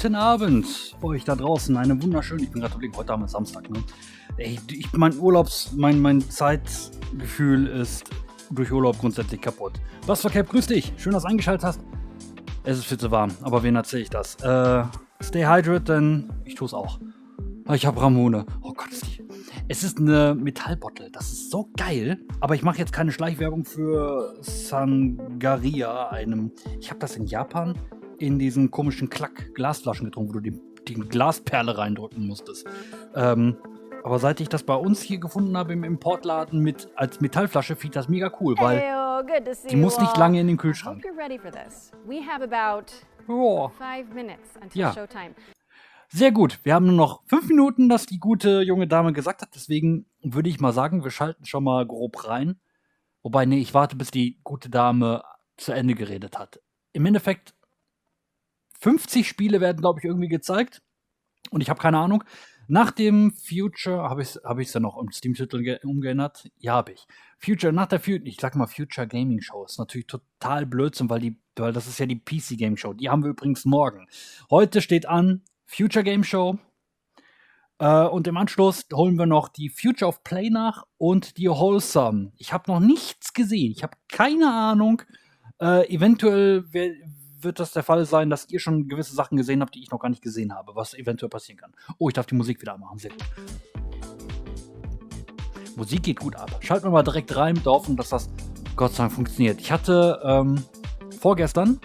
Guten Abend euch da draußen, eine wunderschöne, ich bin gerade überlegen, heute haben wir Samstag, ne? Ey, mein Zeitgefühl ist durch Urlaub grundsätzlich kaputt. Was für Cap, grüß dich, schön, dass du eingeschaltet hast. Es ist viel zu warm, aber wen erzähle ich das? Stay hydrated, denn ich tue es auch. Ich habe Ramone. Oh Gott, es ist eine Metallbottle, das ist so geil, aber ich mache jetzt keine Schleichwerbung für Sangaria, ich habe das in Japan in diesen komischen Glasflaschen getrunken, wo du die Glasperle reindrücken musstest. Aber seit ich das bei uns hier gefunden habe im Importladen als Metallflasche, finde ich das mega cool, weil die muss nicht lange in den Kühlschrank. Ja. Sehr gut, wir haben nur noch 5 Minuten, das die gute junge Dame gesagt hat, deswegen würde ich mal sagen, wir schalten schon mal grob rein. Wobei, nee, ich warte, bis die gute Dame zu Ende geredet hat. Im Endeffekt 50 Spiele werden, glaube ich, irgendwie gezeigt. Und ich habe keine Ahnung. Nach dem Future, habe ich ja noch im Steam-Titel umgeändert? Ja, habe ich. Ich sag mal Future Gaming Show. Ist natürlich total Blödsinn, weil das ist ja die PC Game Show. Die haben wir übrigens morgen. Heute steht an Future Game Show. Und im Anschluss holen wir noch die Future of Play nach und die Wholesome. Ich habe noch nichts gesehen. Ich habe keine Ahnung. Eventuell wird das der Fall sein, dass ihr schon gewisse Sachen gesehen habt, die ich noch gar nicht gesehen habe, was eventuell passieren kann. Oh, ich darf die Musik wieder anmachen, sehr gut. Musik geht gut ab. Schalten wir mal direkt rein mit der Hoffnung, dass das Gott sei Dank funktioniert. Ich hatte vorgestern,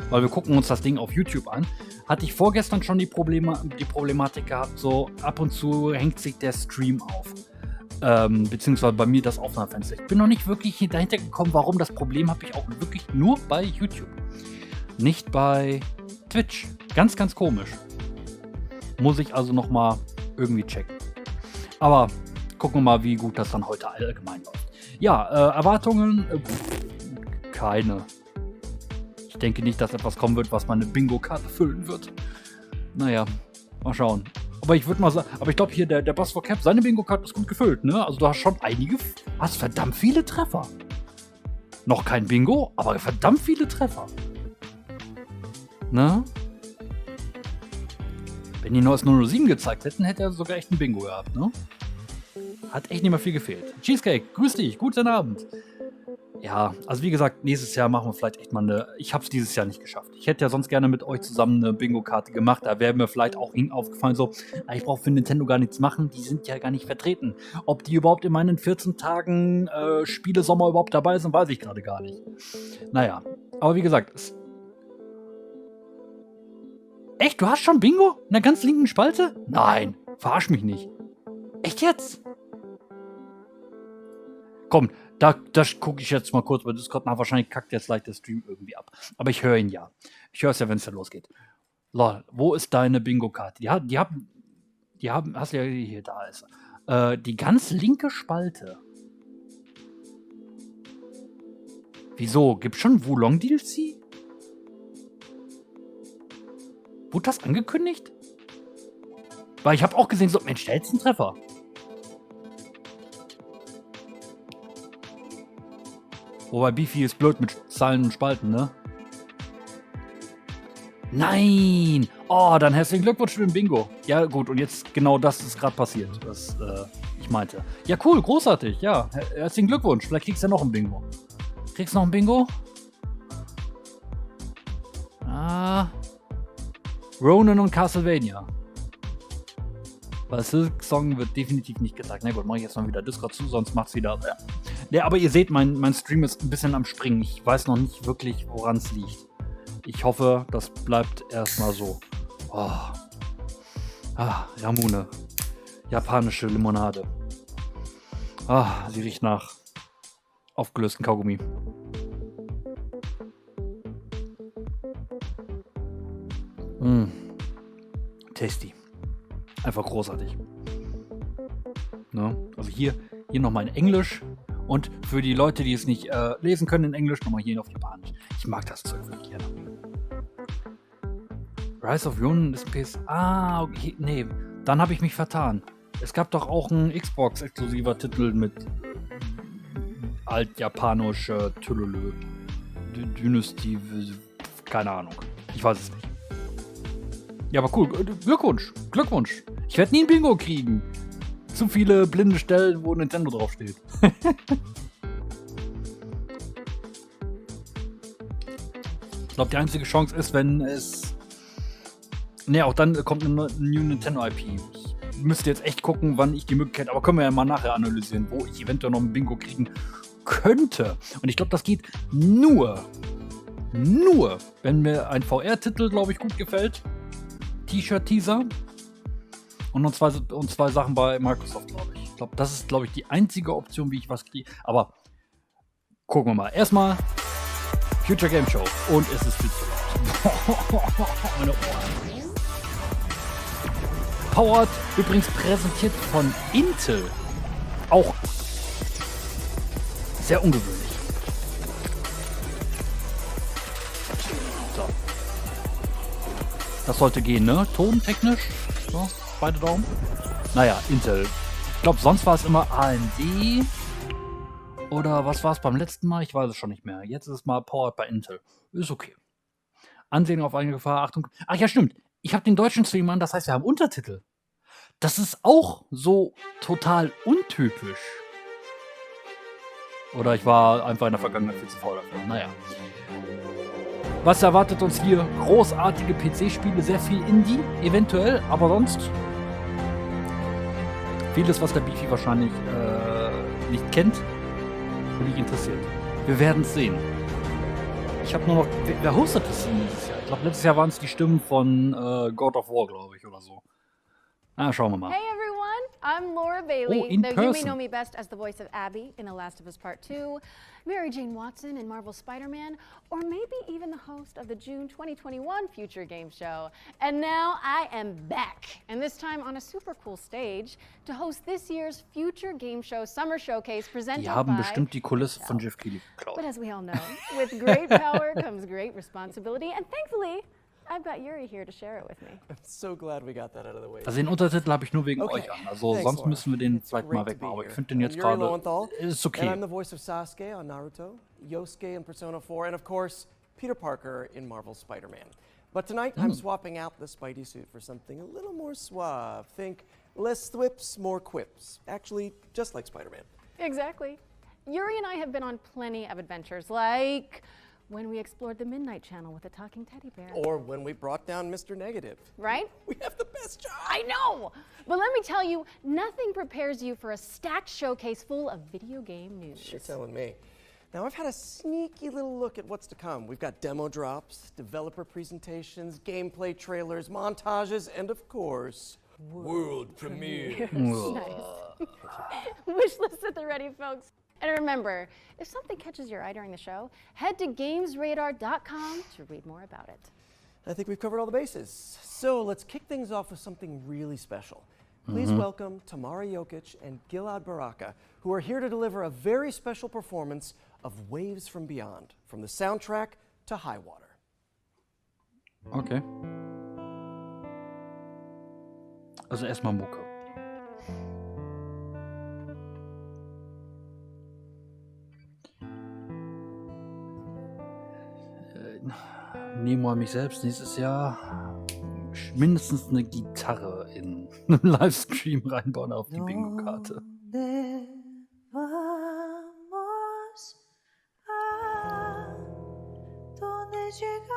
weil wir gucken uns das Ding auf YouTube an, hatte ich vorgestern schon die Problematik gehabt, so ab und zu hängt sich der Stream auf. Beziehungsweise bei mir das Aufnahmefenster. Ich bin noch nicht wirklich dahinter gekommen, warum. Das Problem habe ich auch wirklich nur bei YouTube. Nicht bei Twitch. Ganz, ganz komisch. Muss ich also nochmal irgendwie checken. Aber gucken wir mal, wie gut das dann heute allgemein läuft. Ja, Erwartungen? Keine. Ich denke nicht, dass etwas kommen wird, was meine Bingo-Karte füllen wird. Naja, mal schauen. Aber ich würde mal sagen, ich glaube hier, der Boss for Cap, seine Bingo-Karte ist gut gefüllt, ne? Also du hast schon hast verdammt viele Treffer. Noch kein Bingo, aber verdammt viele Treffer. Ne? Wenn die nur als 007 gezeigt hätten, hätte er sogar echt ein Bingo gehabt, ne? Hat echt nicht mehr viel gefehlt. Cheesecake, grüß dich, guten Abend. Ja, also wie gesagt, nächstes Jahr machen wir vielleicht echt mal ich habe es dieses Jahr nicht geschafft. Ich hätte ja sonst gerne mit euch zusammen eine Bingo-Karte gemacht. Da wäre mir vielleicht auch aufgefallen, so, ich brauche für Nintendo gar nichts machen. Die sind ja gar nicht vertreten. Ob die überhaupt in meinen 14 Tagen Spiele Sommer überhaupt dabei sind, weiß ich gerade gar nicht. Naja, aber wie gesagt, echt, du hast schon Bingo? In der ganz linken Spalte? Nein, verarsch mich nicht. Echt jetzt? Komm, da gucke ich jetzt mal kurz bei Discord nach. Wahrscheinlich kackt jetzt leicht der Stream irgendwie ab. Aber ich höre ihn ja. Ich höre es ja, wenn es ja losgeht. Lol, wo ist deine Bingo-Karte? Die haben, hast du ja hier, da ist er. Die ganz linke Spalte. Wieso? Gibt's schon Wulong DLC? Wurde das angekündigt? Weil ich habe auch gesehen, so, Mensch, der hätte einen Treffer. Wobei Bifi ist blöd mit Zahlen und Spalten, ne? Nein! Oh, dann herzlichen Glückwunsch für den Bingo. Ja, gut, und jetzt genau das ist gerade passiert, was ich meinte. Ja, cool, großartig, ja. Herzlichen Glückwunsch. Vielleicht kriegst du ja noch ein Bingo. Kriegst du noch ein Bingo? Ronan und Castlevania. Weil Silk-Song wird definitiv nicht gezeigt. Na gut, mache ich jetzt mal wieder Discord zu, sonst macht's wieder. Ja, aber ihr seht, mein Stream ist ein bisschen am Springen. Ich weiß noch nicht wirklich, woran es liegt. Ich hoffe, das bleibt erstmal so. Oh. Ramune. Japanische Limonade. Sie riecht nach aufgelösten Kaugummi. Tasty. Einfach großartig. Ne? Also hier nochmal in Englisch. Und für die Leute, die es nicht lesen können in Englisch, nochmal hier auf Japanisch. Ich mag das Zeug wirklich gerne. Rise of Ronin ist ein PS. Okay. Nee, dann habe ich mich vertan. Es gab doch auch einen Xbox-exklusiver Titel mit altjapanischer Tülölö. Dynastie. Keine Ahnung. Ich weiß es nicht. Ja, aber cool. Glückwunsch. Glückwunsch. Ich werde nie ein Bingo kriegen. Zu viele blinde Stellen, wo Nintendo draufsteht. Ich glaube, die einzige Chance ist, wenn es... Ne, auch dann kommt eine New Nintendo IP. Ich müsste jetzt echt gucken, wann ich die Möglichkeit... Aber können wir ja mal nachher analysieren, wo ich eventuell noch ein Bingo kriegen könnte. Und ich glaube, das geht nur, wenn mir ein VR-Titel, glaube ich, gut gefällt. T-Shirt-Teaser. Und noch zwei Sachen bei Microsoft, glaube ich. Ich glaube, das ist, glaube ich, die einzige Option, wie ich was kriege. Aber gucken wir mal. Erstmal Future Game Show. Und es ist viel zu laut. Meine Ohren. Powered, übrigens präsentiert von Intel. Auch sehr ungewöhnlich. So. Das sollte gehen, ne? Tontechnisch. So, beide Daumen. Naja, Intel. Ich glaube, sonst war es immer AMD. Oder was war es beim letzten Mal? Ich weiß es schon nicht mehr. Jetzt ist es mal Powered bei Intel. Ist okay. Ansehen auf eigene Gefahr. Achtung. Ach ja, stimmt. Ich habe den deutschen Stream an, das heißt, wir haben Untertitel. Das ist auch so total untypisch. Oder ich war einfach in der Vergangenheit viel zu faul dafür. Naja. Was erwartet uns hier? Großartige PC-Spiele, sehr viel Indie, eventuell, aber sonst vieles, was der Bifi wahrscheinlich nicht kennt und nicht interessiert. Wir werden es sehen. Ich habe nur noch... Wer hostet das denn dieses Jahr? Ich glaube, letztes Jahr waren es die Stimmen von God of War, glaube ich, oder so. Schauen wir mal. Hey everyone, I'm Laura Bailey, in though you may person. know me best as the voice of Abby in The Last of Us Part 2, Mary Jane Watson in Marvel's Spider-Man, or maybe even the host of the June 2021 Future Game Show. And now I am back, and this time on a super cool stage, to host this year's Future Game Show Summer Showcase presented Die haben by bestimmt die Kulisse von Jeff Keighley geklaut. But as we all know, with great power comes great responsibility, and thankfully, I've got Yuri here to share it with me. I'm so glad we got that out of the way. Also den Untertitel habe ich nur wegen Okay. euch an. Also Thanks, sonst Laura. müssen wir den It's zweiten great Mal to be wegmachen. Aber ich here. finde den jetzt I'm Yuri gerade... Lowenthal, Ist And I'm okay. the voice of Sasuke on Naruto, Yosuke in Persona 4, and of course, Peter Parker in Marvel's Spider-Man. But tonight, I'm swapping out the Spidey suit for something a little more suave. Think less thwips, more quips. Actually, just like Spider-Man. Exactly. Yuri and I have been on plenty of adventures, like when we explored the Midnight Channel with a talking teddy bear. Or when we brought down Mr. Negative. Right? We have the best job. I know! But let me tell you, nothing prepares you for a stacked showcase full of video game news. You're telling me. Now, I've had a sneaky little look at what's to come. We've got demo drops, developer presentations, gameplay trailers, montages, and of course, world premiere. Nice. Wish list at the ready, folks. And remember, if something catches your eye during the show, head to gamesradar.com to read more about it. I think we've covered all the bases. So let's kick things off with something really special. Please welcome Tamara Jokic and Gilad Baraka, who are here to deliver a very special performance of Waves from Beyond, from the soundtrack to High Water. Okay. Also erstmal Mucke. Nehmen wir mich selbst nächstes Jahr mindestens eine Gitarre in einem Livestream reinbauen auf die Bingo-Karte. ¿Dónde vamos a dónde llegamos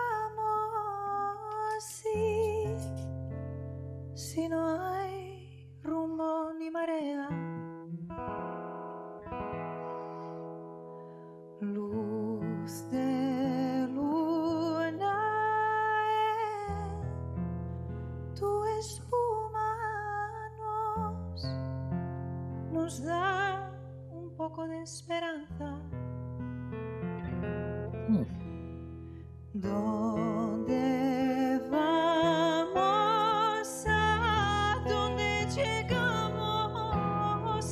si no hay rumbo ni marea? Luz de luna tu espuma nos da un poco de esperanza. ¿Dónde vamos a dónde llegamos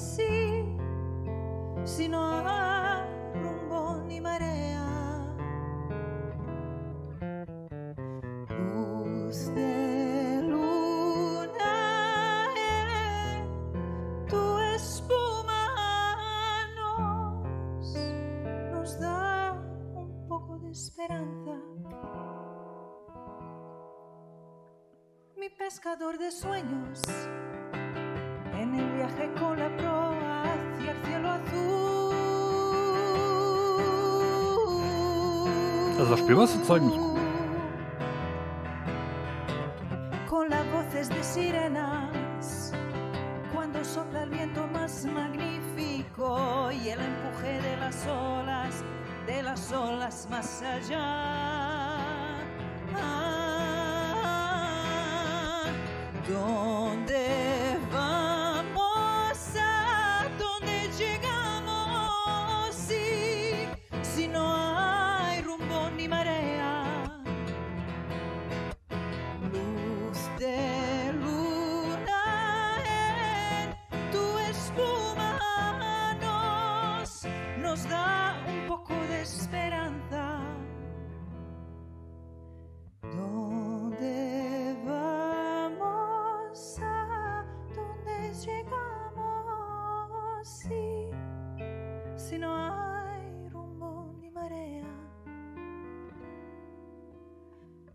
si no hay rumbo ni marea? Luz de luna, tu espuma nos da un poco de esperanza. mi pescador de sueños, en el viaje con la proa hacia el cielo azul. Also das Spiel, was das Zeug nicht gut. Con las voces de sirenas, cuando sopla el viento más magnífico y el empuje de las olas más allá. ¿Dónde vamos? ¿A dónde llegamos? Si no hay rumbo ni marea. Luz de luna en tu espuma nos da un poco de esperanza. ¿Dónde vamos? ¿A dónde llegamos? Si no hay rumbo ni marea.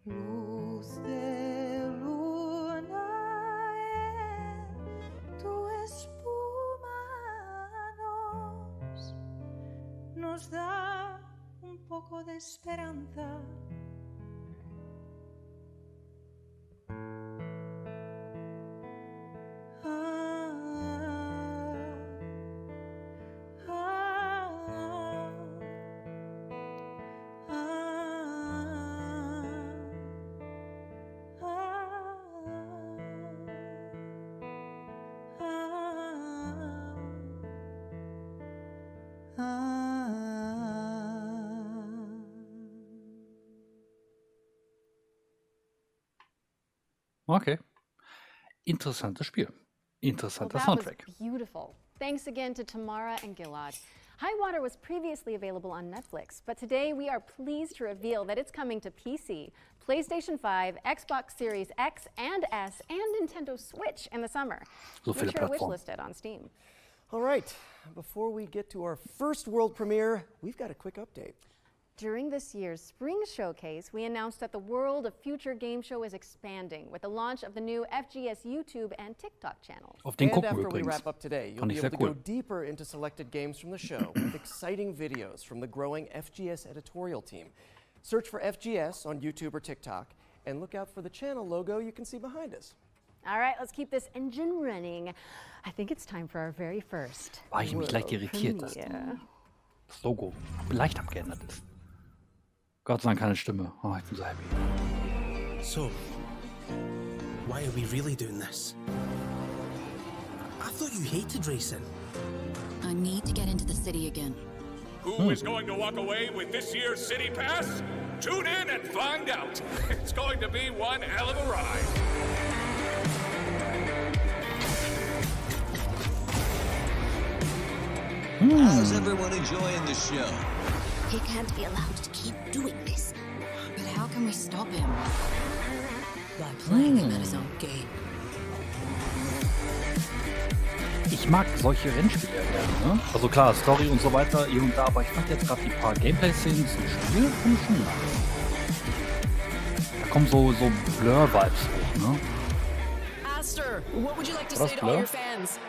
Luz de luna en tu espuma nos da un poco de esperanza. Okay. Interessantes Spiel. Interessanter that Soundtrack. was beautiful. Thanks again to Tamara and Gilad. High Water was previously available on Netflix, but today we are pleased to reveal that it's coming to PC, PlayStation 5, Xbox Series X and S, and Nintendo Switch in the summer. So Make viele sure to Plattformen. wishlist it on Steam. All right, before we get to our first world premiere, we've got a quick update. During this year's Spring Showcase, we announced that the world of Future Game Show is expanding with the launch of the new FGS YouTube and TikTok channels. Auf den And gucken wir after we übrigens. wrap up today, you'll Fand be ich able sehr to cool. go deeper into selected games from the show with exciting videos from the growing FGS editorial team. Search for FGS on YouTube or TikTok and look out for the channel logo you can see behind us. All right, let's keep this engine running. I think it's time for our very first War ich mich leicht irritiert, dass premiere. das Logo leicht abgeändert ist. Gott sei Dank keine Stimme. Oh, ich bin so happy. So, why are we really doing this? I thought you hated racing. I need to get into the city again. Who is going to walk away with this year's City Pass? Tune in and find out. It's going to be one hell of a ride. How's everyone enjoying the show? He can't be allowed to keep doing this. But how can we stop him? By playing him at his own game. Ich mag solche Rennspiele gerne, ne? Also klar, Story und so weiter, hier und da, aber ich fand jetzt gerade die paar Gameplay-Szenen zum Spiel fand ich schon nice. Da kommen so Blur-Vibes hoch, ne? Aster, what would you like to Was, say to all Blur? your fans?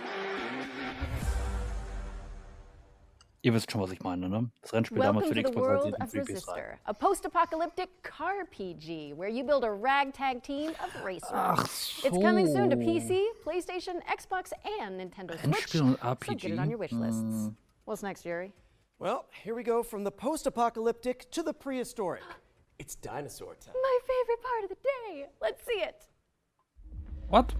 Ihr wisst schon, was ich meine, ne? Das Rennspiel Welcome damals für to die the Xbox world 360 of und 3PS3. Resistor, a post-apocalyptic car PG where you build a ragtag team of racers. Ach It's coming soon to so. PC, PlayStation, Xbox, and Nintendo Switch. Rennspiel und So RPG. get it on your wish lists. What's next, Yuri? Well, here we go from the post-apocalyptic to the prehistoric. It's dinosaur time. My favorite part of the day. Let's see it. What?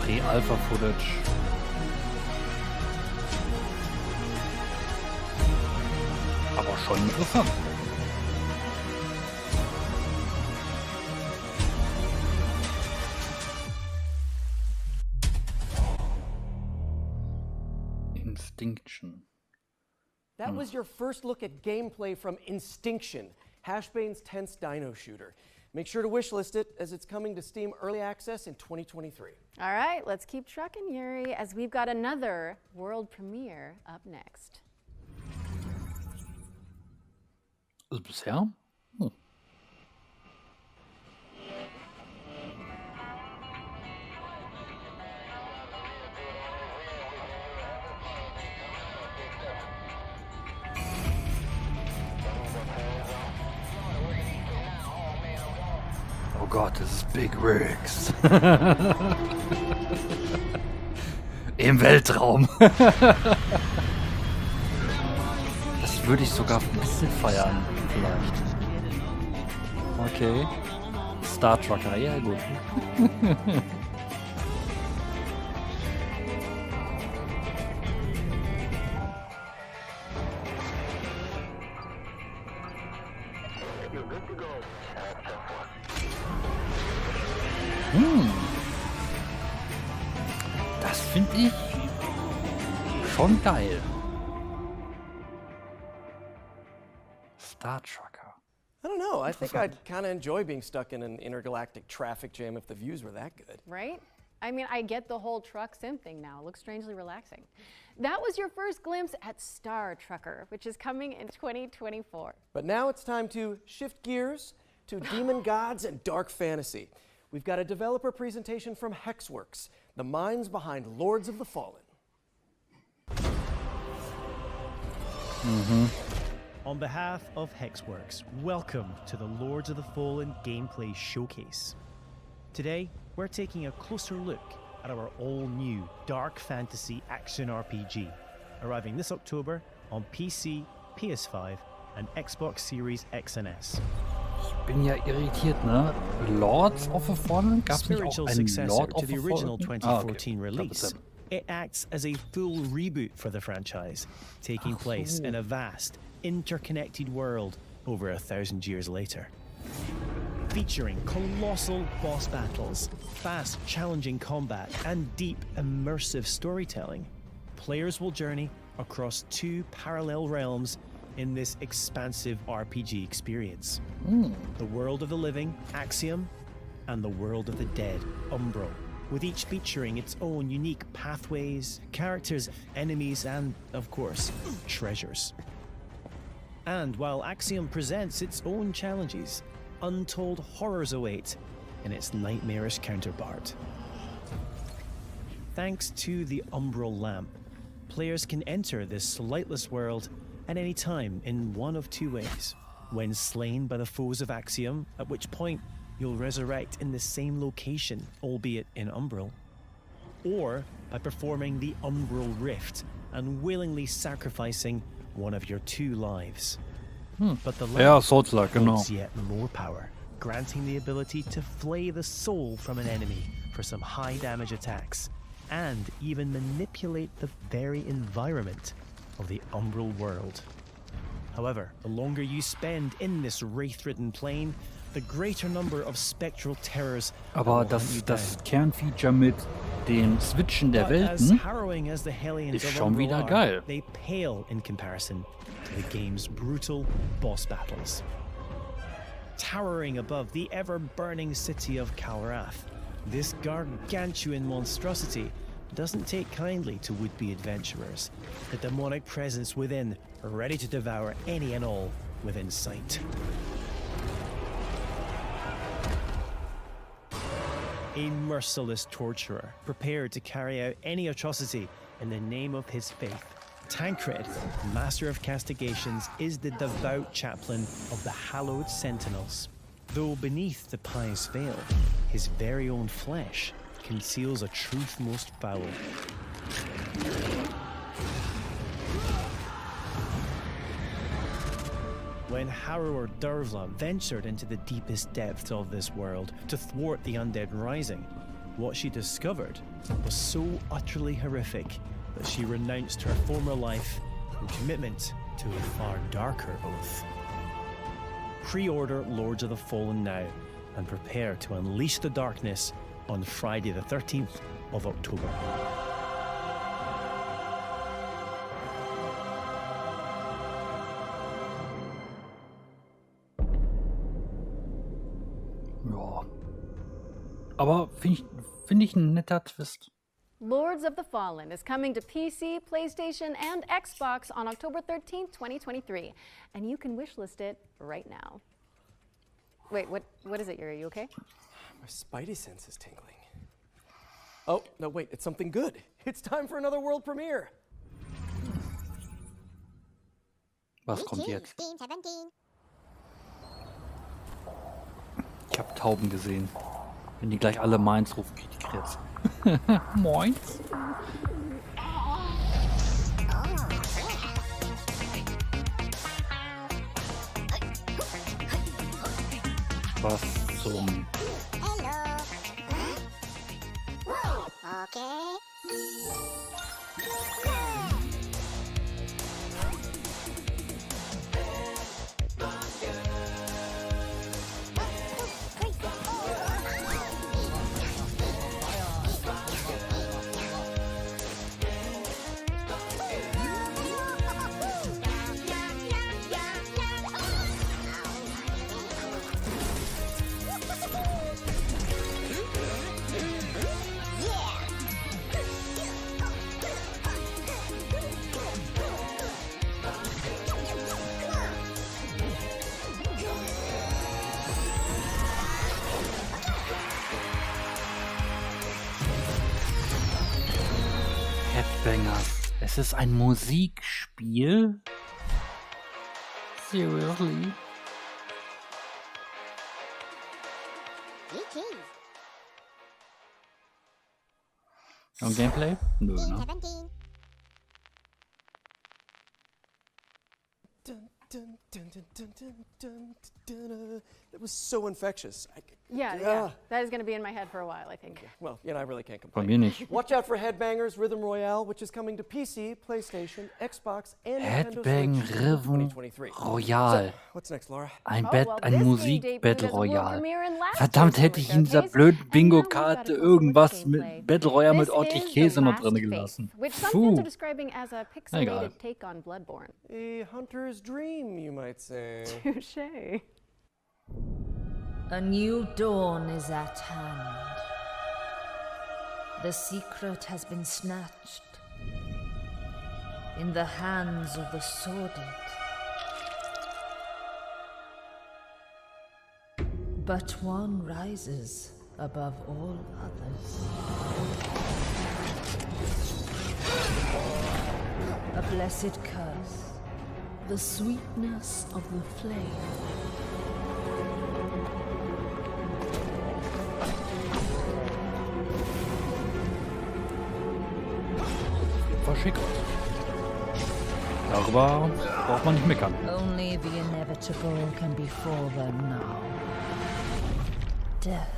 Pre-Alpha-Footage. schon interessant. Instinction. That was your first look at gameplay from Instinction, Hashbane's tense dino shooter. Make sure to wishlist it as it's coming to Steam Early Access in 2023. All right, let's keep trucking, Yuri, as we've got another world premiere up next. Bisher? Hm. Oh Gott, das ist Big Rigs. Im Weltraum. Das würde ich sogar ein bisschen feiern, vielleicht. Okay. Star Trucker, ja gut. Das finde ich schon geil. Star Trucker. I don't know. I think I'd kind of enjoy being stuck in an intergalactic traffic jam if the views were that good. Right? I mean, I get the whole truck sim thing now. It looks strangely relaxing. That was your first glimpse at Star Trucker, which is coming in 2024. But now it's time to shift gears to demon gods and dark fantasy. We've got a developer presentation from Hexworks, the minds behind Lords of the Fallen. On behalf of Hexworks, welcome to the Lords of the Fallen gameplay showcase. Today, we're taking a closer look at our all-new dark fantasy action RPG, arriving this October on PC, PS5 and Xbox Series X and S. Ich bin ja irritiert, ne? Lords of the Fallen? Gab's nicht auch Spiritual einen successor Lord to of the the original Fallen? 2014 release. It acts as a full reboot for the franchise, taking place in a vast, interconnected world over 1,000 years later. Featuring colossal boss battles, fast, challenging combat, and deep, immersive storytelling, players will journey across two parallel realms in this expansive RPG experience. The world of the living, Axiom, and the world of the dead, Umbral, with each featuring its own unique pathways, characters, enemies, and, of course, treasures. And while Axiom presents its own challenges, untold horrors await in its nightmarish counterpart. Thanks to the Umbral Lamp, players can enter this lightless world at any time in one of two ways. When slain by the foes of Axiom, at which point you'll resurrect in the same location, albeit in Umbral, or by performing the Umbral Rift and willingly sacrificing one of your two lives. But the Ja, lamp Souls-like, genau. holds yet more power, granting the ability to flay the soul from an enemy for some high damage attacks, and even manipulate the very environment of the Umbral world. However, the longer you spend in this wraith-ridden plane, the greater number of spectral terrors Aber will hunt you das down. Kernfeature mit dem Switchen der But as Welten harrowing as the Hellions ist of schon Umbral wieder are, geil. they pale in comparison to the game's brutal boss battles. Towering above the ever-burning city of Kalrath, this gargantuan monstrosity doesn't take kindly to would-be adventurers, the demonic presence within, ready to devour any and all within sight. A merciless torturer, prepared to carry out any atrocity in the name of his faith. Tancred, master of castigations, is the devout chaplain of the hallowed sentinels. Though beneath the pious veil, his very own flesh conceals a truth most foul. When Harrower Dervla ventured into the deepest depths of this world to thwart the undead rising, what she discovered was so utterly horrific that she renounced her former life and commitment to a far darker oath. Pre-order Lords of the Fallen now and prepare to unleash the darkness on Friday the 13th of October. Ja. Aber finde ich ein netter Twist. Lords of the Fallen is coming to PC, PlayStation, and Xbox on October 13th, 2023. And you can wishlist it right now. Wait, what is it, Yuri? You okay? My spidey sense is tingling. Oh, no, wait, it's something good. It's time for another world premiere. Was kommt jetzt? Ich habe Tauben gesehen. Wenn die gleich alle Mainz rufen, krieg ich die Krebs. Moins. Was zum... Es ist ein Musikspiel? Seriously? Und Gameplay? Nö, ne? That was so infectious. Yeah. That is going to be in my head for a while, I think. Well, I really can't Bei complain. mir nicht. Watch out for Headbangers Rhythm Royale, which is coming to PC, PlayStation, Xbox, and Nintendo Headbang Switch in Rhythm 2023. Royale. So, what's next, Laura? Ein this Musik-Battle game debuted as a world Royale. premiere in last Verdammt, year's hätte ich in dieser Showcase, blöden and now Bingo-Karte we've got a irgendwas closer mit gameplay. Battle Royale mit This ordentlich is Käse The noch Last drin Faith, gelassen. which some fans Puh. are describing as a Egal. pixelated take on Bloodborne. A hunter's dream, you might say. Touché. A new dawn is at hand. The secret has been snatched in the hands of the sordid. But one rises above all others. A blessed curse, the sweetness of the flame. Verschickt. Darüber braucht man nicht meckern. Only the inevitable can befall them now. Death.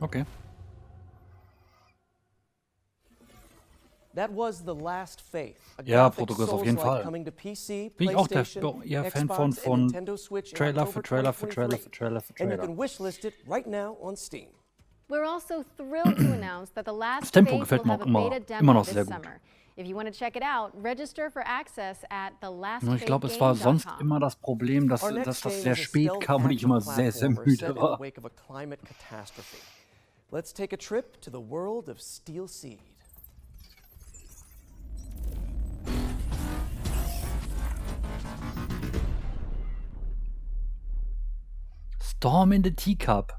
Okay. That was The Last Faith. A Ja, Gothic Protagonist auf jeden Souls-like Fall. coming to PC, Bin ich auch der PlayStation, Fan Xbox, von and Nintendo Switch in Trailer October für Trailer für 2023. Trailer für Trailer für And you Trailer. can wishlist it right now on Steam. We're also thrilled to announce that The Last Das Tempo Faith gefällt will mir have auch a immer beta demo noch this sehr gut. summer. If you want to check it out, register for access at Ich glaube, es war sonst immer das Problem, dass das sehr spät kam und ich immer sehr, sehr müde war. Let's take a trip to the world of Steel Seed. Storm in the Teacup.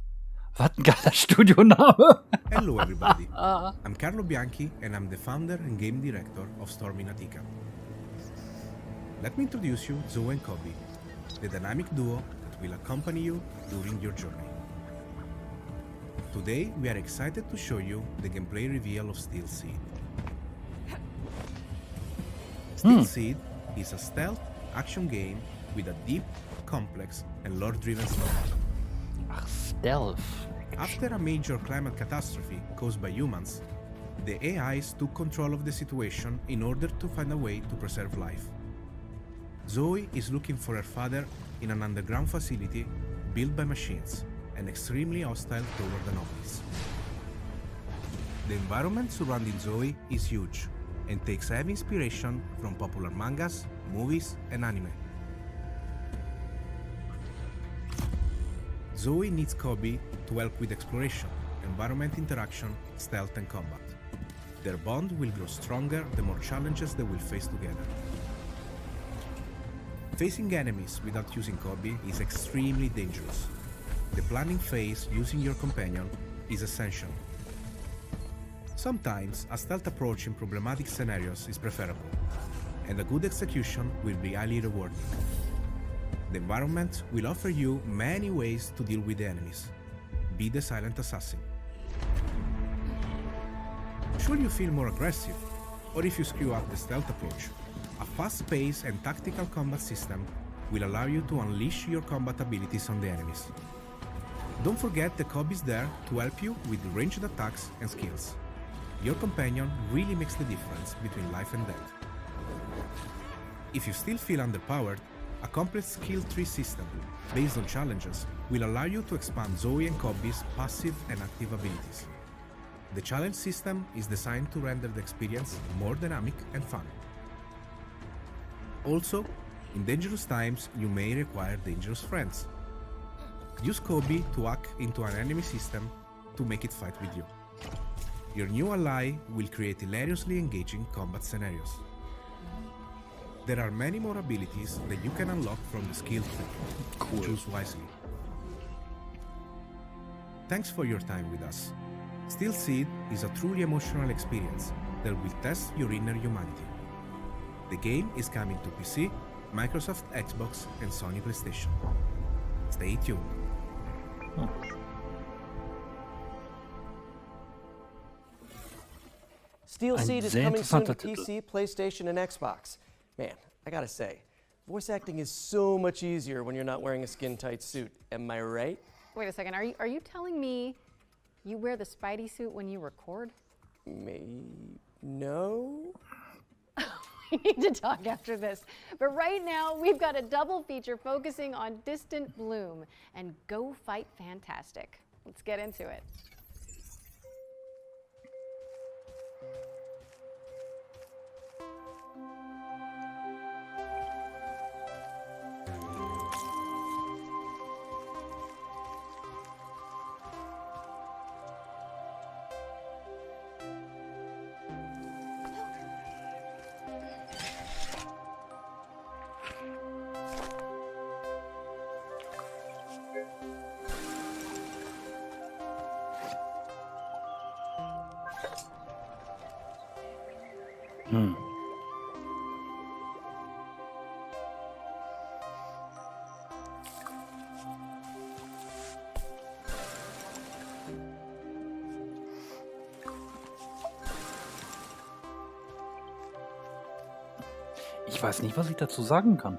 Was ein geiler Studioname. Hello everybody, I'm Carlo Bianchi and I'm the founder and game director of Storm in a Teacup. Let me introduce you Zoe and Kobe, the dynamic duo that that will accompany you during your journey. Today, we are excited to show you the gameplay reveal of Steel Seed. Steel Seed is a stealth action game with a deep, complex, and lore-driven story. Stealth. After a major climate catastrophe caused by humans, the AIs took control of the situation in order to find a way to preserve life. Zoe is looking for her father in an underground facility built by machines and extremely hostile toward anomalies. The environment surrounding Zoe is huge and takes heavy inspiration from popular mangas, movies, and anime. Zoe needs Kobe to help with exploration, environment interaction, stealth, and combat. Their bond will grow stronger the more challenges they will face together. Facing enemies without using Kobe is extremely dangerous. The planning phase using your companion is essential. Sometimes a stealth approach in problematic scenarios is preferable, and a good execution will be highly rewarding. The environment will offer you many ways to deal with the enemies. Be the silent assassin. Should you feel more aggressive, or if you screw up the stealth approach, a fast-paced and tactical combat system will allow you to unleash your combat abilities on the enemies. Don't forget the Kobe is there to help you with ranged attacks and skills. Your companion really makes the difference between life and death. If you still feel underpowered, a complex skill tree system based on challenges will allow you to expand Zoe and Kobe's passive and active abilities. The challenge system is designed to render the experience more dynamic and fun. Also, in dangerous times, you may require dangerous friends. Use Kobe to hack into an enemy system to make it fight with you. Your new ally will create hilariously engaging combat scenarios. There are many more abilities that you can unlock from the skill tree. Cool. Choose wisely. Thanks for your time with us. Steel Seed is a truly emotional experience that will test your inner humanity. The game is coming to PC, Microsoft Xbox, and Sony PlayStation. Stay tuned. Steel Seed is coming soon to PC, PlayStation, and Xbox. Man, I gotta say, voice acting is so much easier when you're not wearing a skin-tight suit. Am I right? Wait a second, are you telling me you wear the Spidey suit when you record? No? We need to talk after this. But right now, we've got a double feature focusing on Distant Bloom and Go Fight Fantastic. Let's get into it. Ich weiß nicht, was ich dazu sagen kann.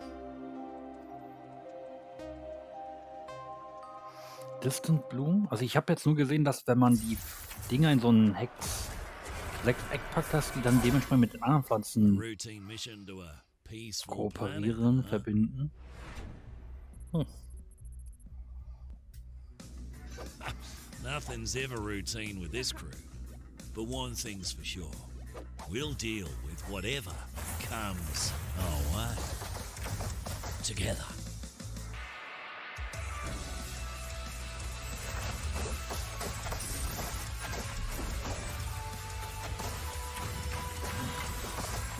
Distant Bloom? Also ich habe jetzt nur gesehen, dass wenn man die Dinger in so einen Eck packt, dass die dann dementsprechend mit den anderen Pflanzen kooperieren, verbinden. Nothing's ever routine with this crew, but one thing's for sure. We'll deal with whatever comes our way. Together.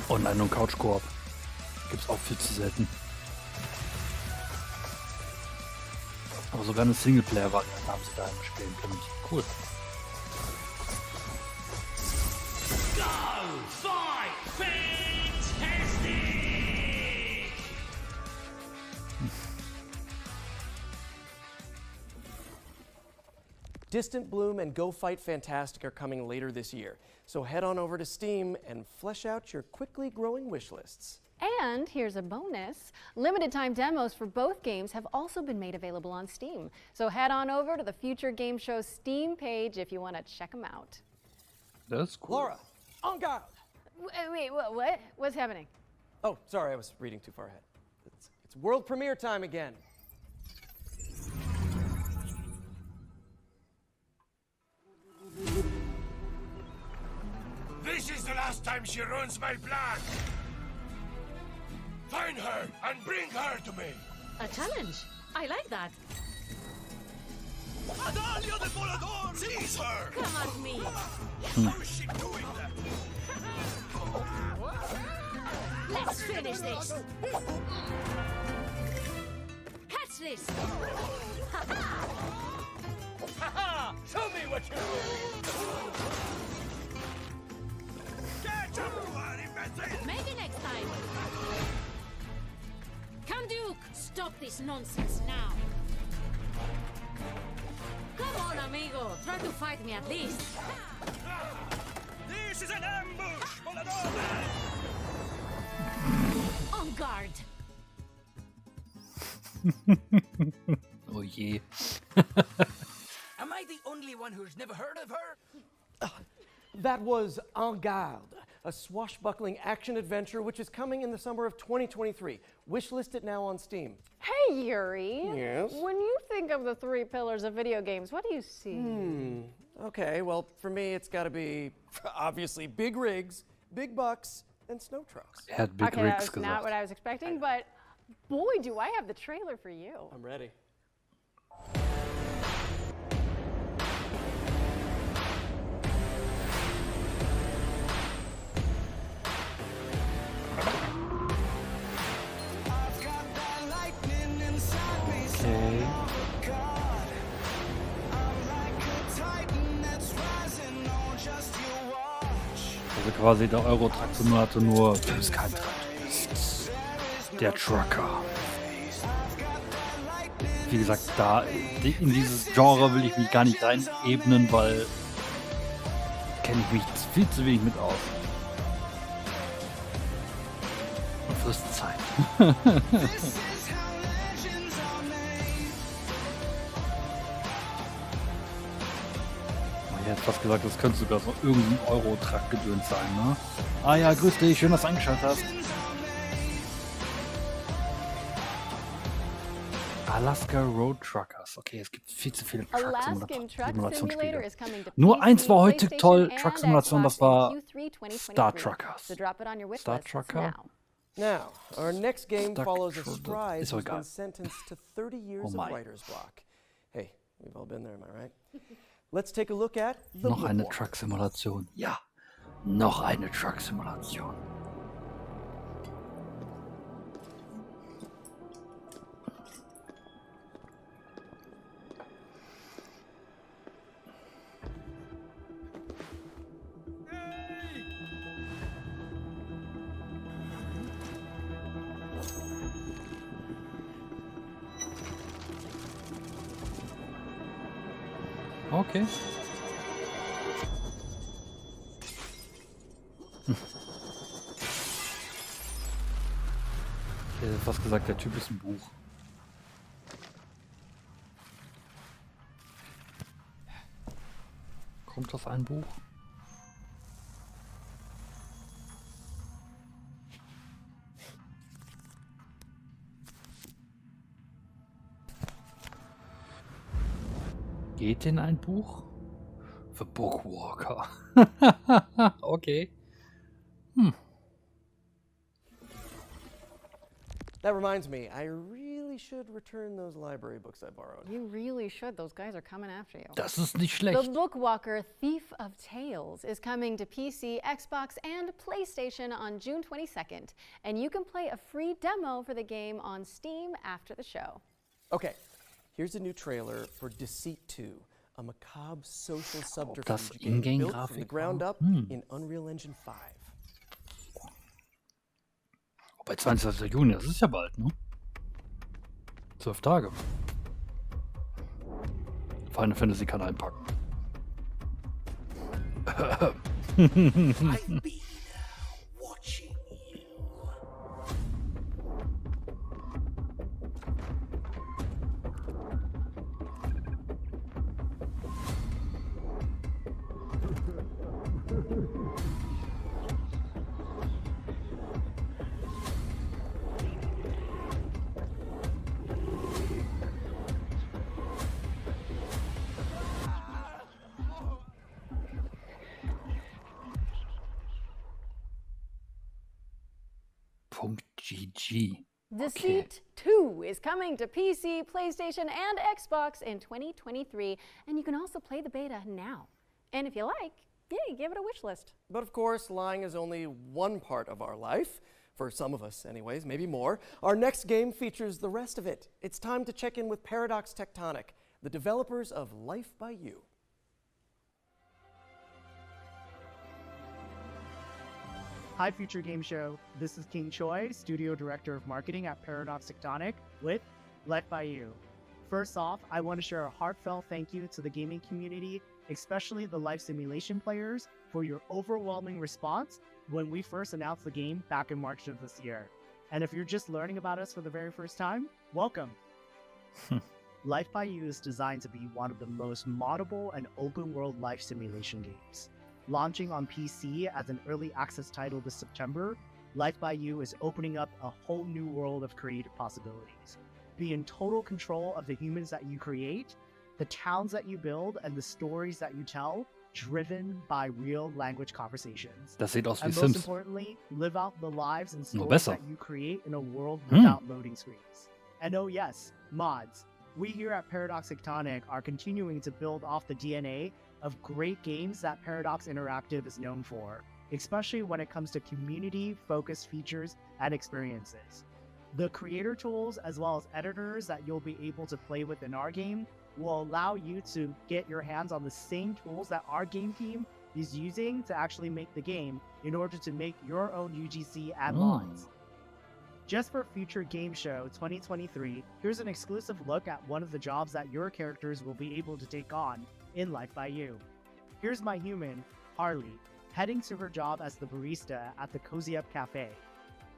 Online- und Couch-Koop. Gibt's auch viel zu selten. Aber sogar eine Singleplayer-Variante haben sie da spielen können. Cool. Distant Bloom and Go Fight Fantastic are coming later this year. So head on over to Steam and flesh out your quickly growing wish lists. And here's a bonus. Limited time demos for both games have also been made available on Steam. So head on over to the Future Game Show Steam page if you want to check them out. That's cool. Laura, en garde! Wait, what? What's happening? Oh, sorry, I was reading too far ahead. It's world premiere time again. This is the last time she ruins my plan. Find her and bring her to me. A challenge. I like that. Adalia de Volador! Seize her! Come at me. How is she doing that? Let's finish this. Catch this. Ha-ha! Show me what you're doing. Catch everyone, imbecile! Maybe next time. Come, Duke. Stop this nonsense now. Come on, amigo. Try to fight me at least. This is an ambush! Volador! On guard. Oh je. Am I the only one who's never heard of her? That was En Garde, a swashbuckling action-adventure which is coming in the summer of 2023. Wishlist it now on Steam. Hey, Yuri. Yes? When you think of the 3 pillars of video games, what do you see? Okay, well, for me, it's got to be, obviously, big rigs, big bucks, and snow trucks. Er hat Big Okay, Rigs that was not what I was expecting, but boy, do I have the trailer for you. I'm ready. Okay. Also quasi der Euro-Truck-Simulator, nur du bist kein Truck, du bist der Trucker. Wie gesagt, da in dieses Genre will ich mich gar nicht rein ebnen, weil kenne ich mich viel zu wenig mit aus. Und frisst Zeit. Ich hätte fast gesagt, das könnte sogar so irgendein Euro-Truck-Gedöns sein, ne? Ah ja, grüß dich, schön, dass du eingeschaltet hast. Alaska Road Truckers. Okay, es gibt viel zu viele Truck-Simulationsspiele. Nur eins war heute toll, Truck-Simulation, das war Star Truckers. Star Trucker? Now, our next game Stuck follows a Shore- stride ist who's egal. been sentenced to 30 years Oh of my. writer's block. Hey, we've all been there, am I right? Let's take a look at the Noch eine Bookworm. Truck-Simulation. Ja, noch eine Truck-Simulation. Okay. Ich hätte fast gesagt, der Typ ist ein Buch. Kommt das ein Buch? Geht in ein Buch? The Bookwalker. Okay. That reminds me, I really should return those library books I borrowed. You really should. Those guys are coming after you. Das ist nicht The schlecht. Bookwalker Thief of Tales is coming to PC, Xbox, and PlayStation on June 22nd, and you can play a free demo for the game on Steam after the show. Okay, here's a new trailer for Deceit 2, a macabre social das subterfuge game built from the Ingame-Grafik ground war? up in Unreal Engine 5. Bei 20. Juni, das ist ja bald, ne? 12 Tage. Final Fantasy kann einpacken. .gg. Deceit 2 is coming to PC, PlayStation, and Xbox in 2023, and you can also play the beta now. And if you like, yeah, give it a wish list. But of course, lying is only one part of our life. For some of us, anyways, maybe more. Our next game features the rest of it. It's time to check in with Paradox Tectonic, the developers of Life by You. Hi, Future Game Show. This is King Choi, Studio Director of Marketing at Paradox Tectonic with Life by You. First off, I want to share a heartfelt thank you to the gaming community, especially the life simulation players, for your overwhelming response when we first announced the game back in March of this year. And if you're just learning about us for the very first time, welcome. Life by You is designed to be one of the most moddable and open-world life simulation games. Launching on PC as an early access title this September, Life by You is opening up a whole new world of creative possibilities. Be in total control of the humans that you create, the towns that you build, and the stories that you tell, driven by real language conversations. Das sieht aus wie and Sims. most importantly, live out the lives and Nur stories besser. that you create in a world without loading screens. And oh yes, mods. We here at Paradox Tectonic are continuing to build off the DNA of great games that Paradox Interactive is known for, especially when it comes to community-focused features and experiences. The creator tools as well as editors that you'll be able to play with in our game will allow you to get your hands on the same tools that our game team is using to actually make the game in order to make your own UGC and mods. Just for Future Game Show 2023, here's an exclusive look at one of the jobs that your characters will be able to take on in Life by You. Here's my human, Harley, heading to her job as the barista at the Cozy Up Cafe.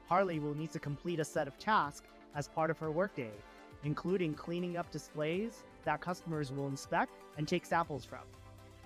Harley will need to complete a set of tasks as part of her workday, including cleaning up displays that customers will inspect and take samples from.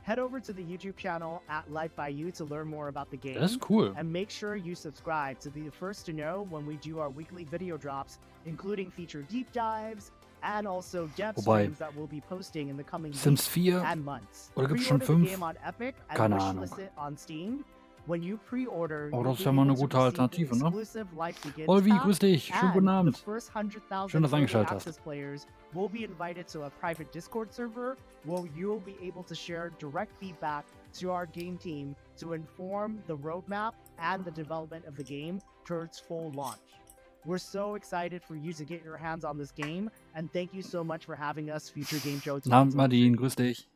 Head over to the YouTube channel at Life by You to learn more about the game. That's cool. And make sure you subscribe to be the first to know when we do our weekly video drops, including feature deep dives, and also dev streams that we'll be posting in the coming Sims weeks 4 and months. oder gibt's schon Pre-order the 5? game on Epic and Keine Ahnung. wishlist it on Steam. When you pre-order, Oh, you'll das ist be ja mal eine able to gute receive Alternative, an ne? exclusive Life Begins Olvi, pack, grüß dich. Schönen guten and Abend. the first 100,000 Schön, dass du early eingeschaltet access players will be invited to a private Discord server where you'll be able to share direct feedback to our game team to inform the roadmap and the development of the game towards full launch. We're so excited for you to get your hands on this game, and thank you so much for having us, Future Game Show. Na, Martin, grüß dich.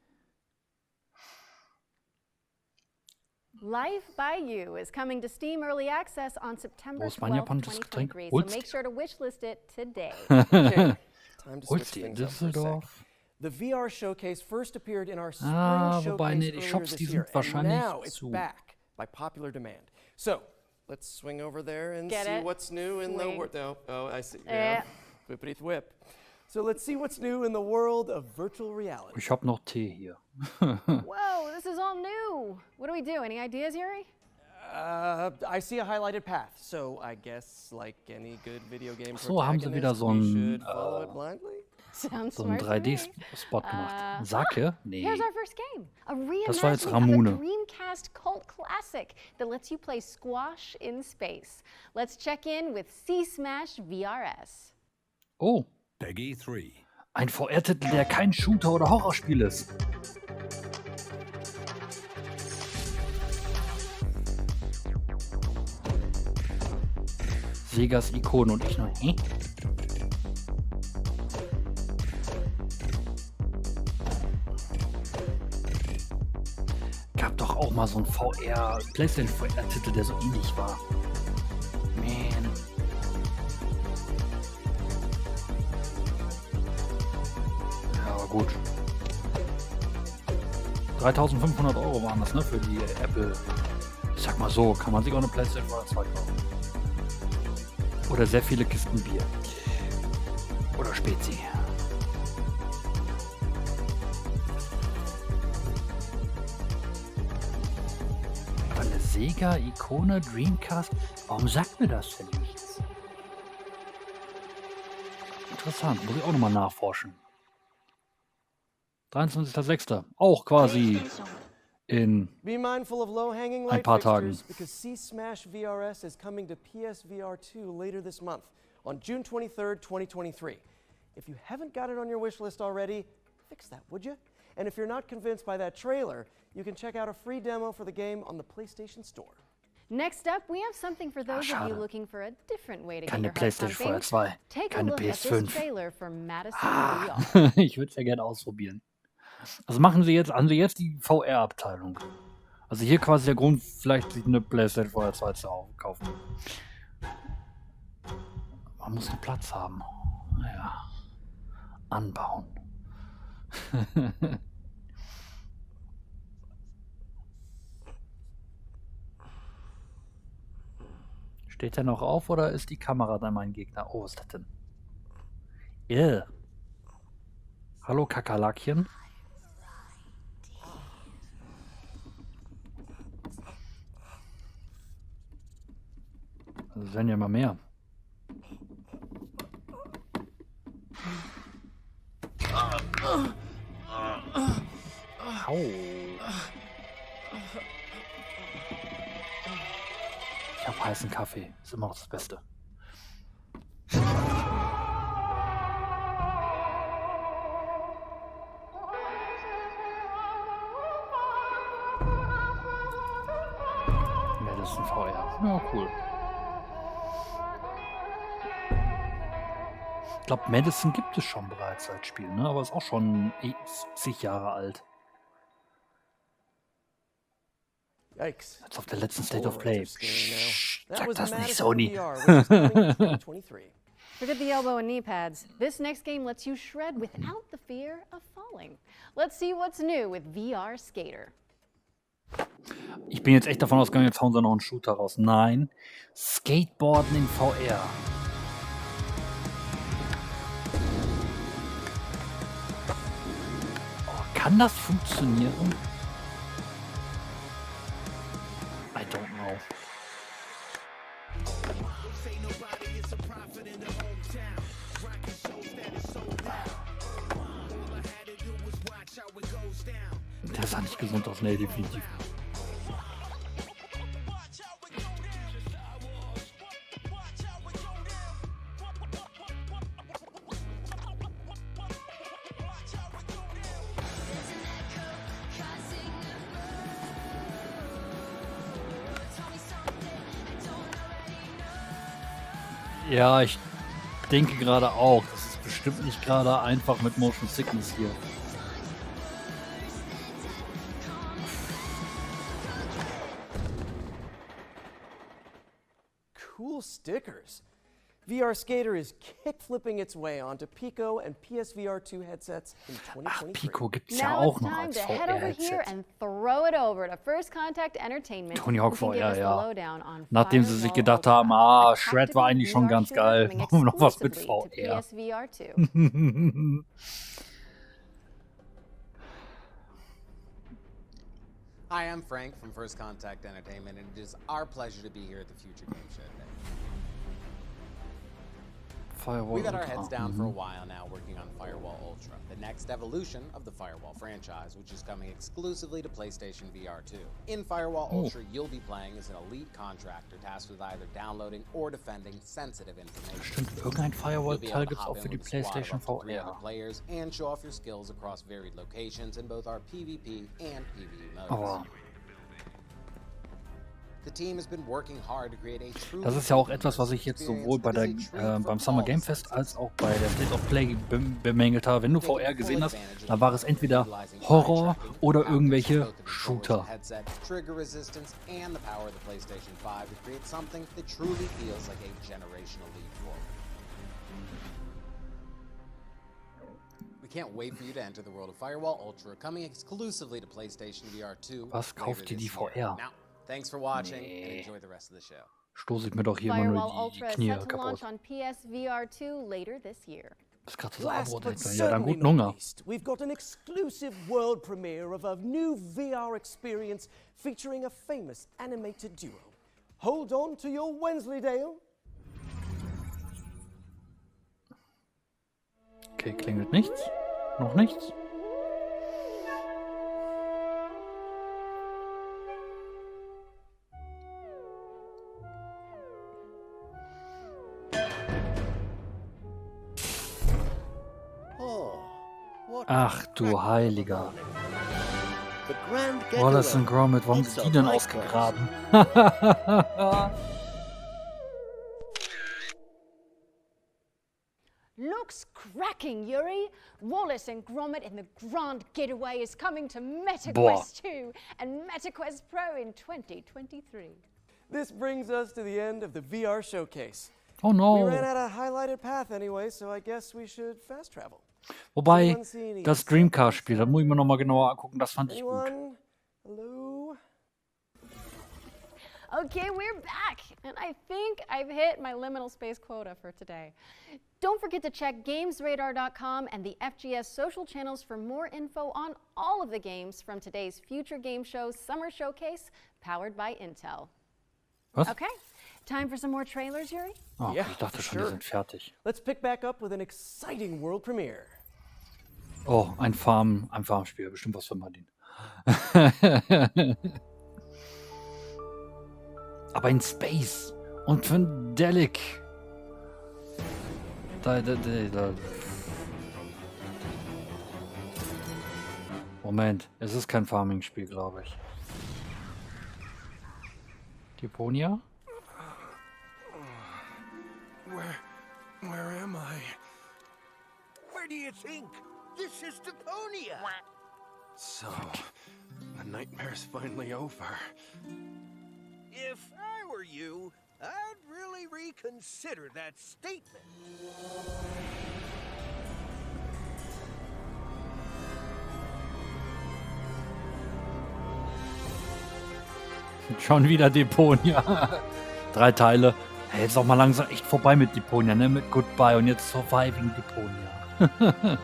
Life by You is coming to Steam Early Access on September Wo ist mein 12th, japanisches Getränk? 2023, so Holst? make sure to wishlist it today. Okay, time to switch Holst die in things up for a sec. Düsseldorf? The VR showcase first appeared in our spring Ah, wobei, showcase nee, die earlier Shops, this die year, sind wahrscheinlich and now it's zu. back by popular demand. So, let's swing over there and Get see it? what's new in the Swing. world. Oh, I see. Yeah. Whippity whip. So let's see what's new in the world of virtual reality. Ich hab noch Tee hier. Whoa, this is all new. What do we do? Any ideas, Yuri? I see a highlighted path, so I guess like any good video game So, haben sie wieder protagonist, so we ein, should follow it blindly. Sounds so einen smart to me. 3D-Spot gemacht. Sake? Nee. Here's our first game, a Das war jetzt reimagining of a Ramune. Dreamcast cult classic that lets you play squash in space. Let's check in with C-Smash VRS. Oh. Peggy 3. Ein VR-Titel, der kein Shooter oder Horrorspiel ist. Segas Ikone und ich noch. Hä? Gab doch auch mal so einen PlayStation VR-Titel, der so ähnlich war. Man. Ja, aber gut. 3.500 € waren das, ne? Für die Apple. Ich sag mal so, kann man sich auch eine PlayStation 2 kaufen. Oder sehr viele Kisten Bier. Oder Spezi. Aber eine Sega-Ikone, Dreamcast. Warum sagt mir das denn nichts? Interessant, muss ich auch nochmal nachforschen. 23.06. Auch quasi in ein paar Tagen. Because C-Smash VRS is coming to PSVR 2 later this month on June 23rd, 2023. If you haven't got it on your wish list already, fix that, would you? And if you're not convinced by that trailer, you can check out a free demo for the game on the PlayStation Store. Next up, we have something for those of you looking for a different way to get your Keine hands on PlayStation things. 2, Take a keine look at this PS5. trailer for Madison VR. Ich würde es ja gerne ausprobieren. Also haben sie jetzt die VR-Abteilung. Also hier quasi der Grund, vielleicht sich eine PlayStation VR 2 zu kaufen. Man muss einen Platz haben. Naja. Anbauen. Steht der noch auf oder ist die Kamera dann mein Gegner? Oh, was ist das denn? Hallo Kakerlakchen. Das werden ja immer mehr. Au. Ich hab heißen Kaffee. Ist immer noch das Beste. Madison VR. Ja, cool. Ich glaube, Madison gibt es schon bereits als Spiel, ne? Aber ist auch schon 70 Jahre alt. Yikes. Jetzt auf der letzten State of Play. Sag das nicht, Sony. Forget the elbow and knee pads. This next game lets you shred without the fear of falling. Let's see what's new with VR Skater. Ich bin jetzt echt davon ausgegangen, jetzt hauen sie noch einen Shooter raus. Nein. Skateboarden in VR. Oh, kann das funktionieren? I don't know. Der sah nicht gesund aus, ne, definitiv. Ja, ich denke gerade auch. Das ist bestimmt nicht gerade einfach mit Motion Sickness hier. Cool stickers. VR Skater is kick-flipping its way onto Pico and PSVR 2 headsets in 2023. Ach, Pico gibt's ja Now auch it's noch time als to head over here VR-Headset. and throw it over to First Contact Entertainment. Tony Hawk who can give VR, us the ja. lowdown on Nachdem sie sich Firewall gedacht Ultra, haben, a Shred war eigentlich schon tactical ganz VR geil. shooter Machen wir noch was mit coming exclusively to VR. PSVR 2. Hi, I'm Frank from First Contact Entertainment, and it is our pleasure to be here at the Future Game Show today. Firewall We've had our Ultra. heads down for a while now working on Firewall Ultra, the next evolution of the Firewall franchise, which is coming exclusively to PlayStation VR 2. In Firewall Ultra, you'll be playing as an elite contractor tasked with either downloading or defending sensitive information. Stimmt, irgendein You'll be able Firewall-Teil to gibt's hop auch in für die with a squad of PlayStation up to 3 VR. other players and show off your skills across varied locations in both our PvP and PvE modes. Aber The team has been working hard to create a true das ist ja auch etwas, was ich jetzt sowohl bei der, beim Summer Game Fest als auch bei der State of Play bemängelt habe. Wenn du VR gesehen hast, dann war es entweder Horror oder irgendwelche Shooter. Trigger resistance and the power of the PlayStation 5 to create something that truly feels like a generational leap forward. We We can't wait for you to enter the world of Firewall Ultra, coming exclusively to PlayStation VR 2. Was kauft die VR? Now, thanks for watching and enjoy the rest of the show. Stoße ich mir doch hier immer Firewall nur die Ultra is Knie set to launch kaputt. on PSVR 2 later this year. Das ist gerade das Last Abo but direkt. Ja, dann certainly guten Hunger. not least, we've got an exclusive world premiere of a new VR experience featuring a famous animated duo. Hold on to your Wensleydale. Okay, klingelt nichts. Noch nichts. Ach du Heiliger. Wallace und Gromit, warum sind die denn ausgegraben? Looks cracking, Yuri. Wallace and Gromit in the Grand Getaway is coming to MetaQuest 2 and MetaQuest Pro in 2023. This brings us to the end of the VR showcase. Oh no. We ran out of highlighted path anyway, so I guess we should fast travel. Wobei, das Dreamcast-Spiel, da muss ich mir nochmal genauer angucken, das fand ich gut. Hello? Okay, we're back, and I think I've hit my liminal space quota for today. Don't forget to check GamesRadar.com and the FGS social channels for more info on all of the games from today's Future Game Show Summer Showcase, powered by Intel. Was? Okay, time for some more trailers, Yuri? Oh, ich dachte schon, die sind fertig. Let's pick back up with an exciting world premiere. Oh, ein Farmspiel, bestimmt was für Martin. Aber in Space und für ein Delic. Moment, es ist kein Farming-Spiel, glaube ich. Deponia? Where am I? Where do you think? This is Deponia. So, the nightmare's finally over. If I were you, I'd really reconsider that statement. Schon wieder Deponia. 3 Teile. Hey, jetzt auch mal langsam echt vorbei mit Deponia, ne? Mit Goodbye und jetzt Surviving Deponia.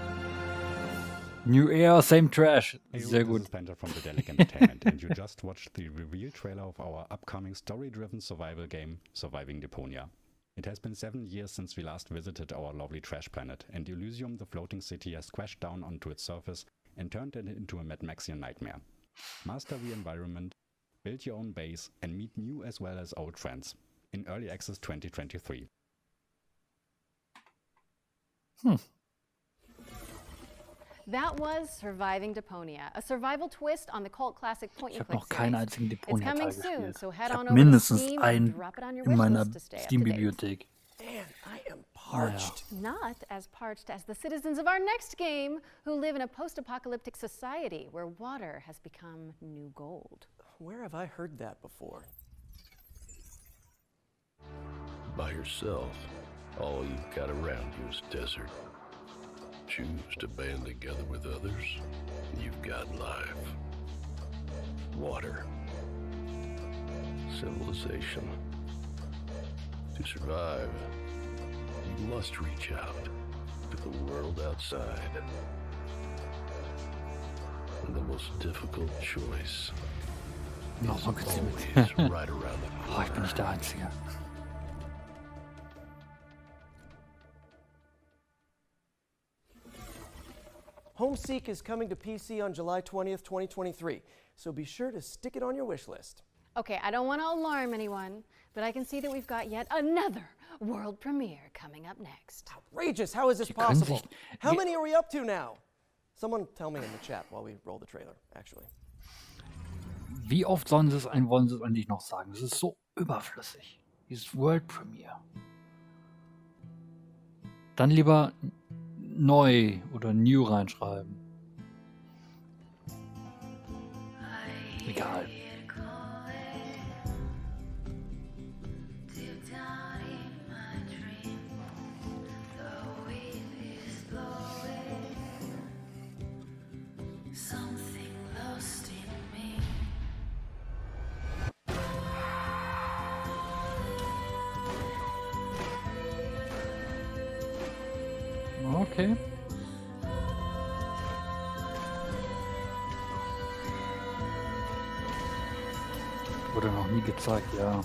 New Air, same trash. Sehr gut. This is Panther from the Delic Entertainment, and you just watched the reveal trailer of our upcoming story-driven survival game, Surviving Deponia. It has been 7 years since we last visited our lovely trash planet, and Elysium, the floating city, has crashed down onto its surface and turned it into a Mad Maxian nightmare. Master the environment, build your own base, and meet new as well as old friends. In Early Access 2023. That was Surviving Deponia, a survival twist on the cult classic point-and-click Ich habe noch keinen series. einzigen It's coming Deponia-Teil soon, gespielt. so head Ich on habe over to mindestens Steam einen and drop it on your in wish meiner list to stay up to date. Steam-Bibliothek. Man, I am parched. Not as parched as the citizens of our next game, who live in a post-apocalyptic society where water has become new gold. Where have I heard that before? By yourself, all you've got around you is desert. Choose to band together with others, you've got life. Water. Civilization. To survive, you must reach out to the world outside. And the most difficult choice Noch is so geht's always right around the Oh, ich bin nicht der Einzige. Homeseek is coming to PC on July 20th, 2023, so be sure to stick it on your wish list. Okay, I don't want to alarm anyone, but I can see that we've got yet another world premiere coming up next. Outrageous! How is this Die können possible? sich- How many are we up to now? Someone tell me in the chat while we roll the trailer, actually. Wie oft wollen sie es eigentlich noch sagen? Das ist so überflüssig. Dieses World Premiere. Dann lieber neu oder new reinschreiben. Egal. Okay. Wurde noch nie gezeigt, ja.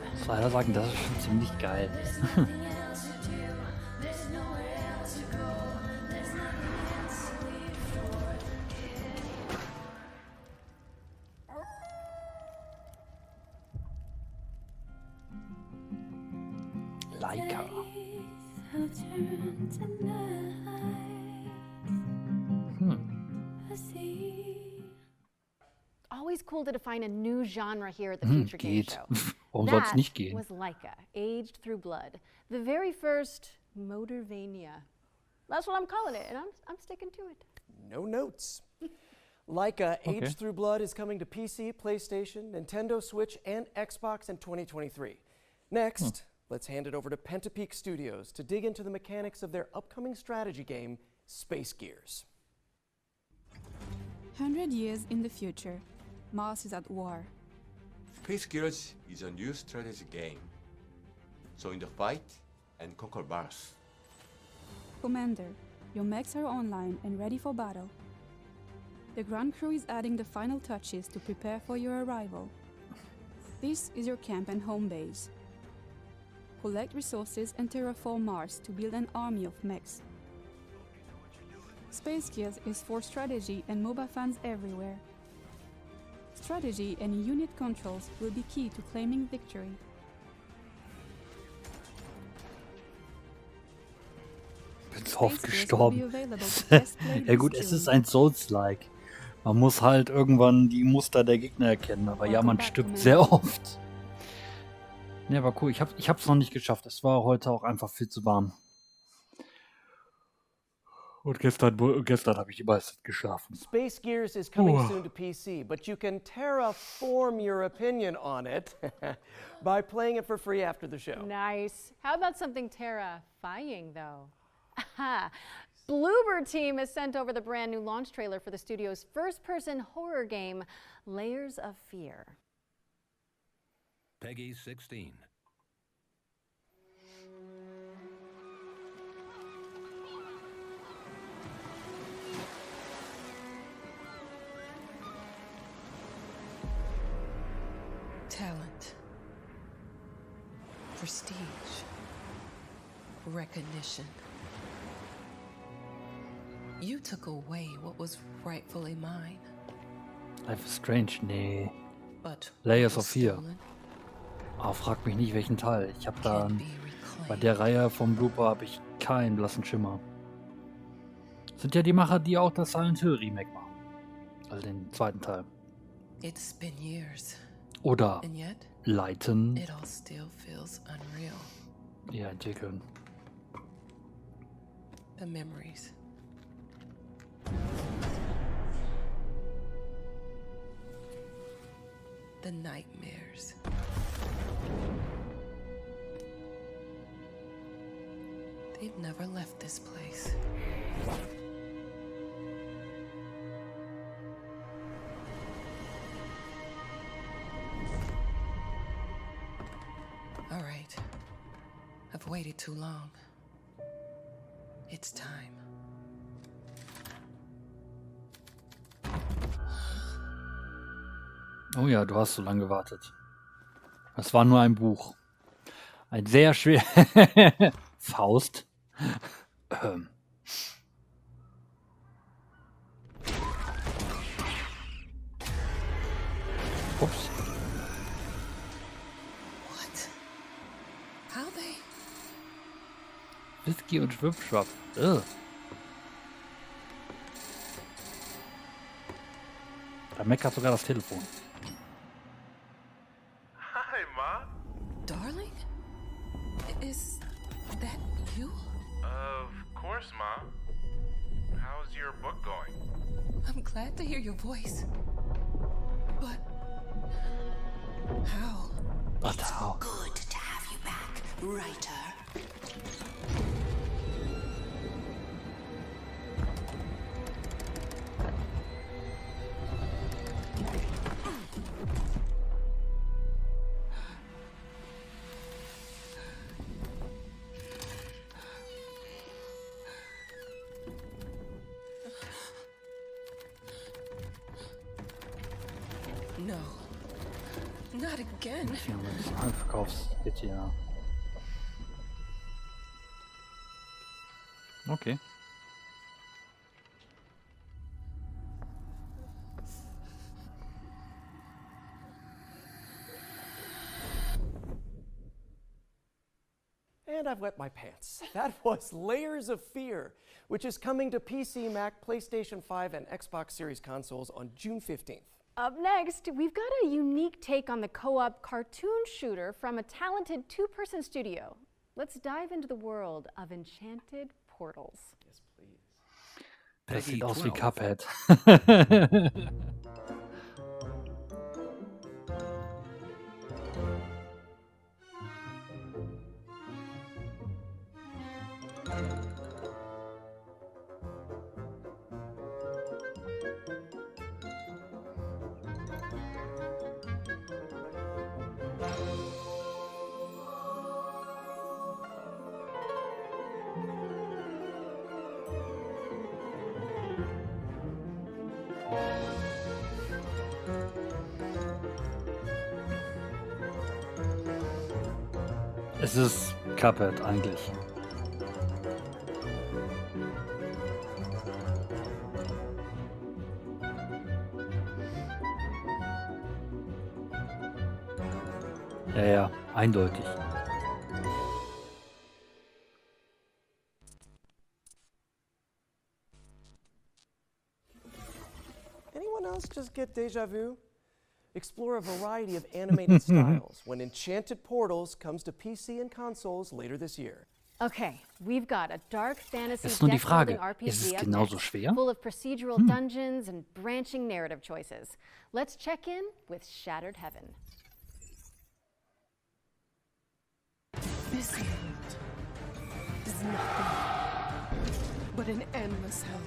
Ich muss leider sagen, das ist schon ziemlich geil. Leica. Always cool to define a new genre here at the Future Game Geht. Show. Warum soll es nicht That gehen? was Leica, aged through blood. The very first Motorvania. That's what I'm calling it, and I'm sticking to it. No notes. Leica Aged Through Blood is coming to PC, PlayStation, Nintendo Switch, and Xbox in 2023. Next, let's hand it over to Pentapeak Studios to dig into the mechanics of their upcoming strategy game, Space Gears. 100 years in the future, Mars is at war. Space Gears is a new strategy game. So in the fight and conquer Mars. Commander, your mechs are online and ready for battle. The ground crew is adding the final touches to prepare for your arrival. This is your camp and home base. Collect resources and terraform Mars to build an army of mechs. Space Gears is for strategy and MOBA fans everywhere. Strategy and unit controls will be key to claiming victory. Bin so oft gestorben. Ja gut, es ist ein Souls-like. Man muss halt irgendwann die Muster der Gegner erkennen, aber ja, man stirbt sehr oft. Ja, war cool. Ich hab's noch nicht geschafft. Es war heute auch einfach viel zu warm. Und gestern habe ich die meiste geschlafen. Space Gears is coming soon to PC, but you can terraform your opinion on it by playing it for free after the show. Nice. How about something terrifying, though? Bluebird Team has sent over the brand new launch trailer for the studio's first-person horror game, Layers of Fear. Peggy 16. Talent, prestige, recognition. You took away what was rightfully mine. Life is Strange, nee. But Layers of Fear. Ah, frag mich nicht, welchen Teil. Ich habe da bei der Reihe vom Blooper habe ich keinen blassen Schimmer. Sind ja die Macher, die auch das Silent Hill Remake machen. Also den zweiten Teil. It's been years. Oder And yet, leiten. it all still feels unreal. Ja, entwickeln. The memories. The nightmares. They've never left this place. All right. I've waited too long. It's time. Oh ja, du hast so lange gewartet. Das war nur ein Buch. Ein sehr schwer... Faust. Ups. What? How they? Whisky und Schwippschwapp. Da meckert sogar das Telefon. Hi, Ma. Darling? Is that you? Of course, Ma. How's your book going? I'm glad to hear your voice. But how? But how? Good to have you back, writer. No. Not again. Ein Verkaufshit, ja. Okay. And I've wet my pants. That was Layers of Fear, which is coming to PC, Mac, PlayStation 5, and Xbox Series consoles on June 15th. Up next, we've got a unique take on the co-op cartoon shooter from a talented two-person studio. Let's dive into the world of Enchanted Portals. Yes, please. Das sieht aus wie 12. Cuphead. Es ist Cuphead eigentlich. Ja, ja, eindeutig. Anyone else just get deja vu? Explore a variety of animated styles when Enchanted Portals comes to PC and consoles later this year. Okay, we've got a dark fantasy Ist nur die Frage, deck-building ist es RPG up genauso next, schwer? full of procedural dungeons and branching narrative choices. Let's check in with Shattered Heaven. This world is nothing but an endless hell.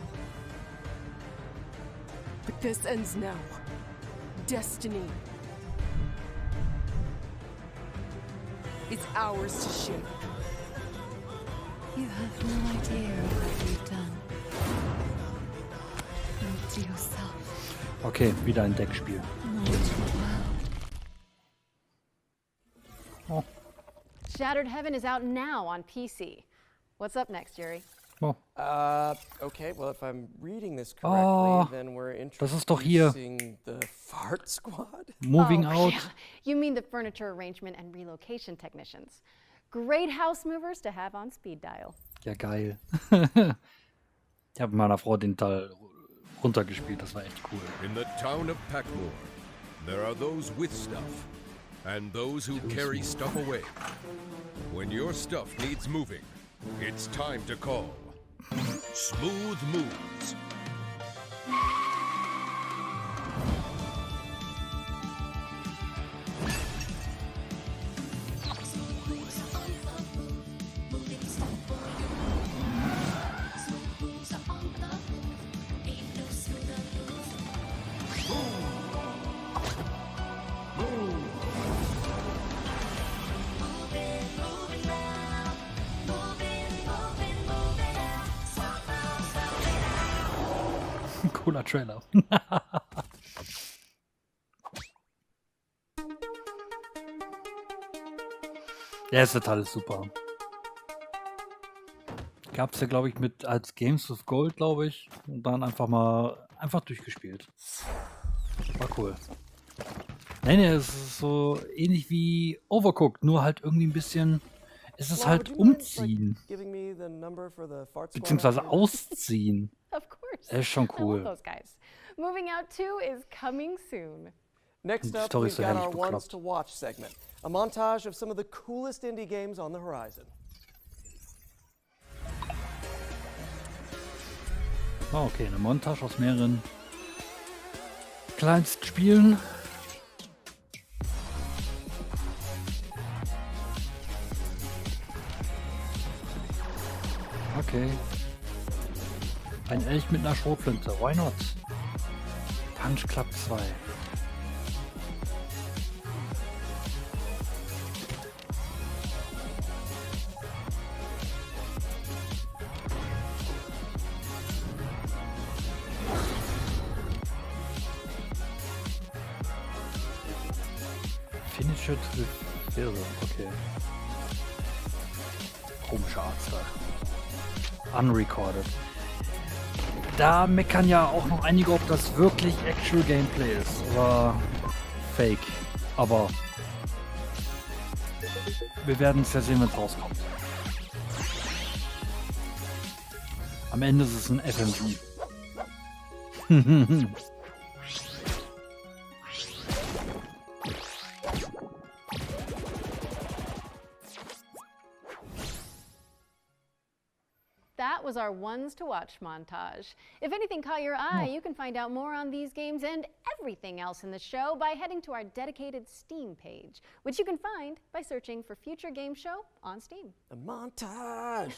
But this ends now. Destiny is ours to shape. You have no idea of what you've done. Not to yourself. Okay, wieder ein Deckspiel. Not to the world. Oh. Shattered Heaven is out now on PC. What's up next, Yuri? Oh. Okay, well, if I'm reading this correctly, then we're das ist doch hier. introducing the Fart Squad. Moving out. Yeah. You mean the furniture arrangement and relocation technicians. Great house movers to have on speed dial. Ja, geil. Ich habe mit meiner Frau den Teil runtergespielt, das war echt cool. In the town of Packmore, there are those with stuff, and those who carry stuff away. When your stuff needs moving, it's time to call Smooth Moves. Cooler Trailer. Ja, ist total super. Gab's ja, glaube ich, mit als Games with Gold, glaube ich. Und dann einfach durchgespielt. War cool. Nee, es ist so ähnlich wie Overcooked, nur halt irgendwie ein bisschen. Es ist halt umziehen. Beziehungsweise ausziehen. Of course. Das ist schon I cool. love those guys. Moving Out 2 is coming soon. Next Die up, Story we've ist so got herrlich our Ones bekloppt. to Watch segment, a montage of some of the coolest indie games on the horizon. Oh, okay, eine Montage aus mehreren Kleinstspielen. Okay. Ein Elch mit einer Schrotflinte. Why not? Punch Club 2. Finish it with Hilde, okay. Komischer Artstyle. Unrecorded. Da meckern ja auch noch einige, ob das wirklich Actual Gameplay ist oder Fake. Aber wir werden es ja sehen, wenn es rauskommt. Am Ende ist es ein FMV. That was our ones to watch montage. If anything caught your eye, you can find out more on these games and everything else in the show by heading to our dedicated Steam page, which you can find by searching for Future Game Show on Steam. The montage!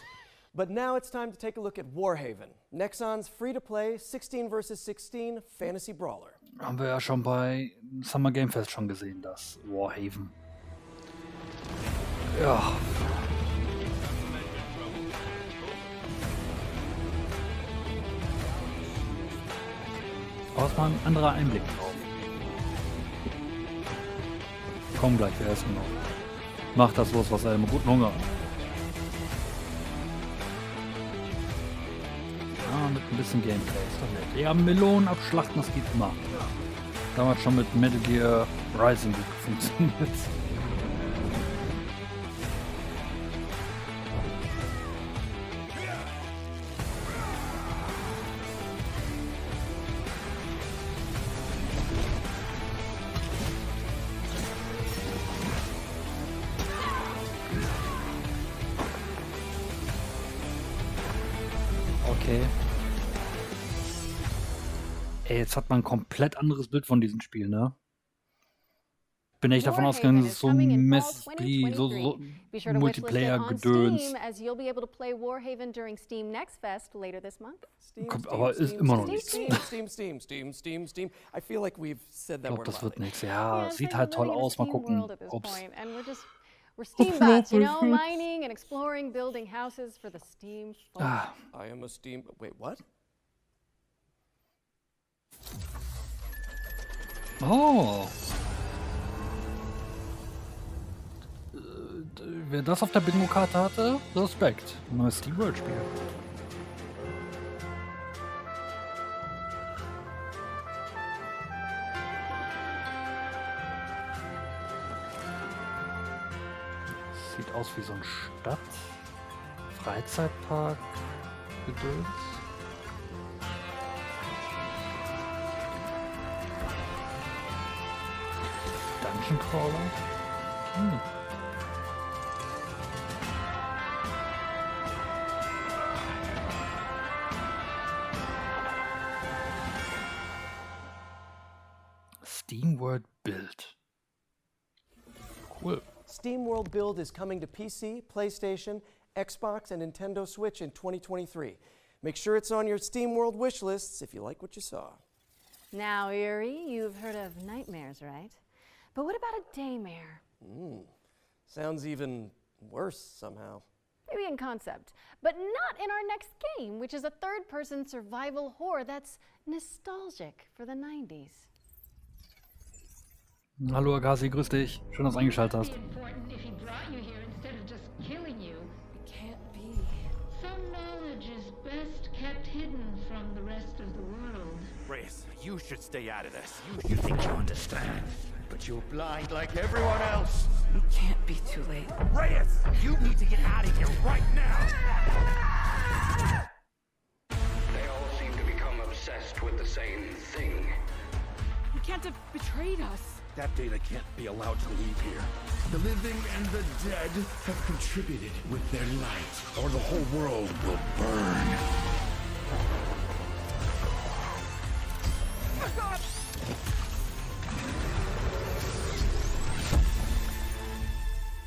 But now it's time to take a look at Warhaven, Nexon's free-to-play 16 vs. 16 Fantasy Brawler. Haben wir ja schon bei Summer Game Fest schon gesehen, das Warhaven. Ja. Aber es war ein anderer Einblick drauf. Komm gleich, wir essen noch. Mach das los, was er im guten Hunger hat. Ah, mit ein bisschen Gameplay, ist doch nett. Ja, Melonen abschlachten, das geht immer. Damals schon mit Metal Gear Rising gut funktioniert. Okay. Ey, jetzt hat man ein komplett anderes Bild von diesem Spiel, ne? Bin echt davon ausgegangen, dass es so ein so Multiplayer-Gedöns. Aber ist immer noch nichts. Steam. I feel like we've said that Ich glaube, word das a lot. wird nichts. Ja, sieht halt toll aus. Mal gucken. Ups. We're Steam bots, you know, mining and exploring, building houses for the Steam folk. I am a Steam... Wait, what? Oh. Wer das auf der Bingo-Karte hatte, Respekt. Neues Steam World-Spiel. Sieht aus wie so ein Freizeitpark-Gedöns. Dungeon Crawler. Steam World Build. Cool. Steam World Build is coming to PC, PlayStation, Xbox, and Nintendo Switch in 2023. Make sure it's on your Steam World wish lists if you like what you saw. Now, Yuri, you've heard of nightmares, right? But what about a daymare? Sounds even worse somehow. Maybe in concept, but not in our next game, which is a third-person survival horror that's nostalgic for the 90s. Hallo Agasi, grüß dich. Schön, dass du eingeschaltet hast. Reyes, you should stay out of this. You think you understand, but you're blind like everyone else. It can't be too late. Reyes, you need to get out of here right now. They all seem to become obsessed with the same thing. You can't have betrayed us. That data can't be allowed to leave here. The living and the dead have contributed with their light, or the whole world will burn.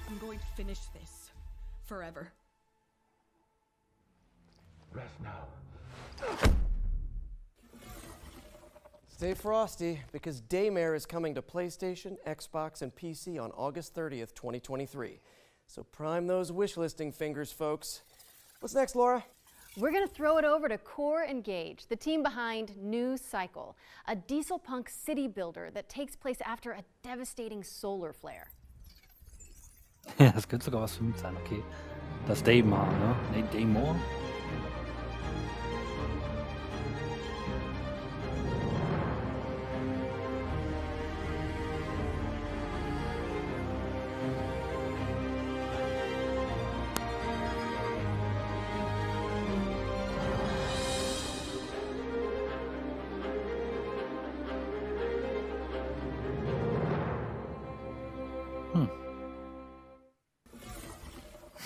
I'm going to finish this. Forever. Rest now. Stay frosty, because Daymare is coming to PlayStation, Xbox, and PC on August 30th, 2023. So prime those wish listing fingers, folks. What's next, Laura? We're going to throw it over to Core Engage, the team behind New Cycle, a diesel punk city builder that takes place after a devastating solar flare. Ja, das könnte sogar was für mich sein, okay. Das Daymar, ne? Nee, Daymore?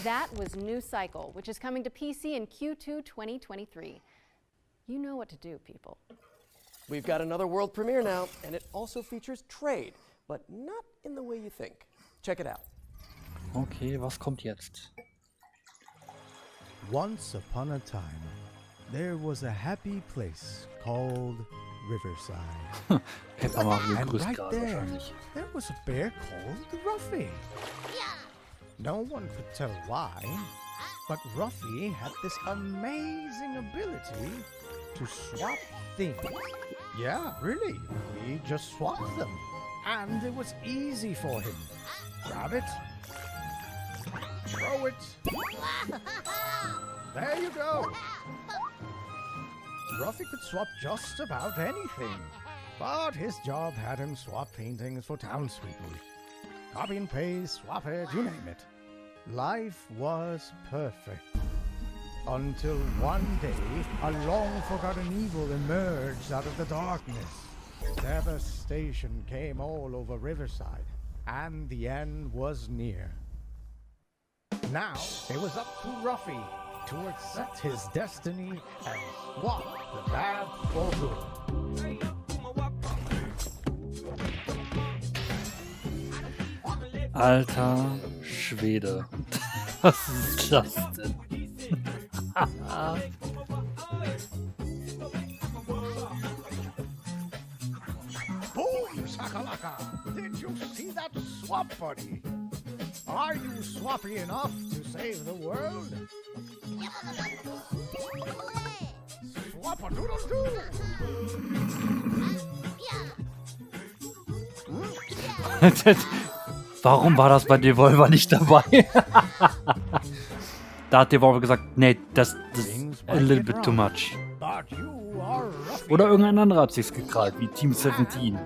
That was New Cycle, which is coming to PC in Q2 2023. You know what to do, people. We've got another world premiere now, and it also features trade, but not in the way you think. Check it out. Okay, was kommt jetzt? Once upon a time, there was a happy place called Riverside. And right there was a bear called Ruffy. No one could tell why, but Ruffy had this amazing ability to swap things. Yeah, really, he just swapped them. And it was easy for him. Grab it, throw it. There you go. Ruffy could swap just about anything, but his job had him swap paintings for townspeople. Copy and paste, swap it, you name it. Life was perfect. Until one day, a long-forgotten evil emerged out of the darkness. Devastation came all over Riverside, and the end was near. Now, it was up to Ruffy to accept his destiny and swap the bad for good. Alter Schwede. Was ist das denn? Boom, Sakalaka! Did you see that swap, buddy? Are you swappy enough to save the world? Swap-a-doodle-doo! Warum war das bei Devolver nicht dabei? Da hat Devolver gesagt, nee, das ist a little bit too much. Oder irgendein anderer hat sich's gekrallt, wie Team 17.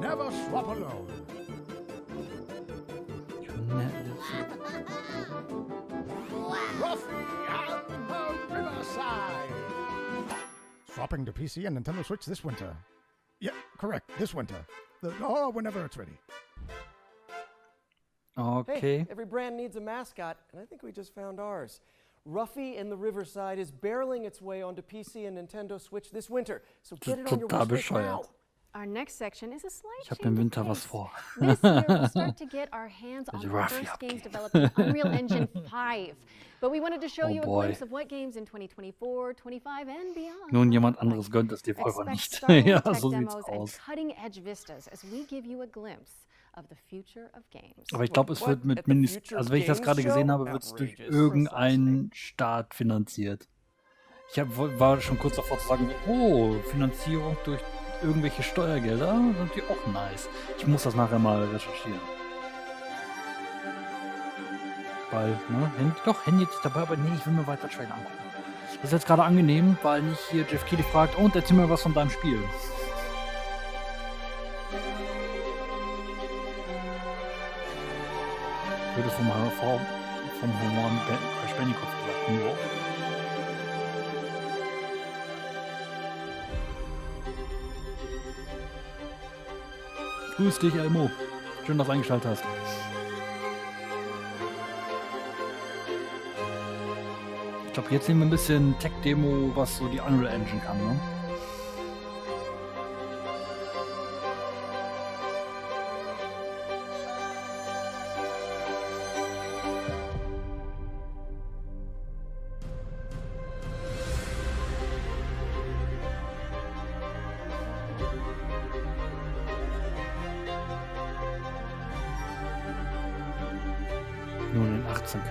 Never swap alone. Ruffy and the Riverside. Swapping to PC and Nintendo Switch this winter. Yeah, correct, this winter. Whenever it's ready. Okay. Hey, every brand needs a mascot, and I think we just found ours. Ruffy and the Riverside is barreling its way onto PC and Nintendo Switch this winter, so get it on your wish list now. Our next section is a slight Ich habe im Winter was vor. This year we'll start to get our hands on the first games developed in Unreal Engine 5. But we wanted to show you a glimpse of what games in 2024, 25 and beyond. Nun, jemand anderes gönnt es Devolver nicht. Ja, so sieht's aus. Cutting-edge vistas as we give you a glimpse of the future of games. Aber ich glaube, es wird mit mindestens, also wenn ich das gerade gesehen habe, wird es durch irgendeinen Staat finanziert. Ich war schon kurz davor zu sagen, oh, Finanzierung durch irgendwelche Steuergelder, sind die auch nice. Ich muss das nachher mal recherchieren. Weil, ne, Handy jetzt dabei, aber nee, ich will mir weiter Trailer angucken. Das ist jetzt gerade angenehm, weil nicht hier Jeff Keighley fragt, und erzähl mir was von deinem Spiel. Ich würde vom Humor Spennikopf gesagt, nur. Grüß dich, Elmo. Schön, dass du eingeschaltet hast. Ich glaube, jetzt sehen wir ein bisschen Tech-Demo, was so die Unreal Engine kann, ne? Nun in 18K.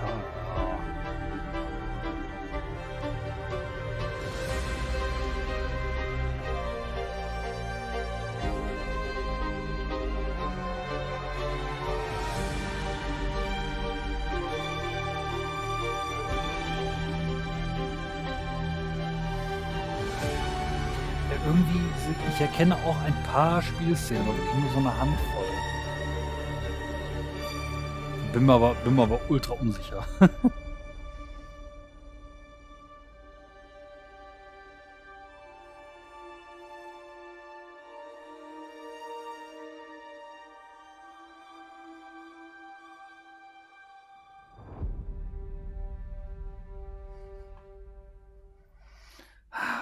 ich erkenne auch ein paar Spielszenen, aber wirklich nur so eine Handvoll. Bin mir aber ultra unsicher.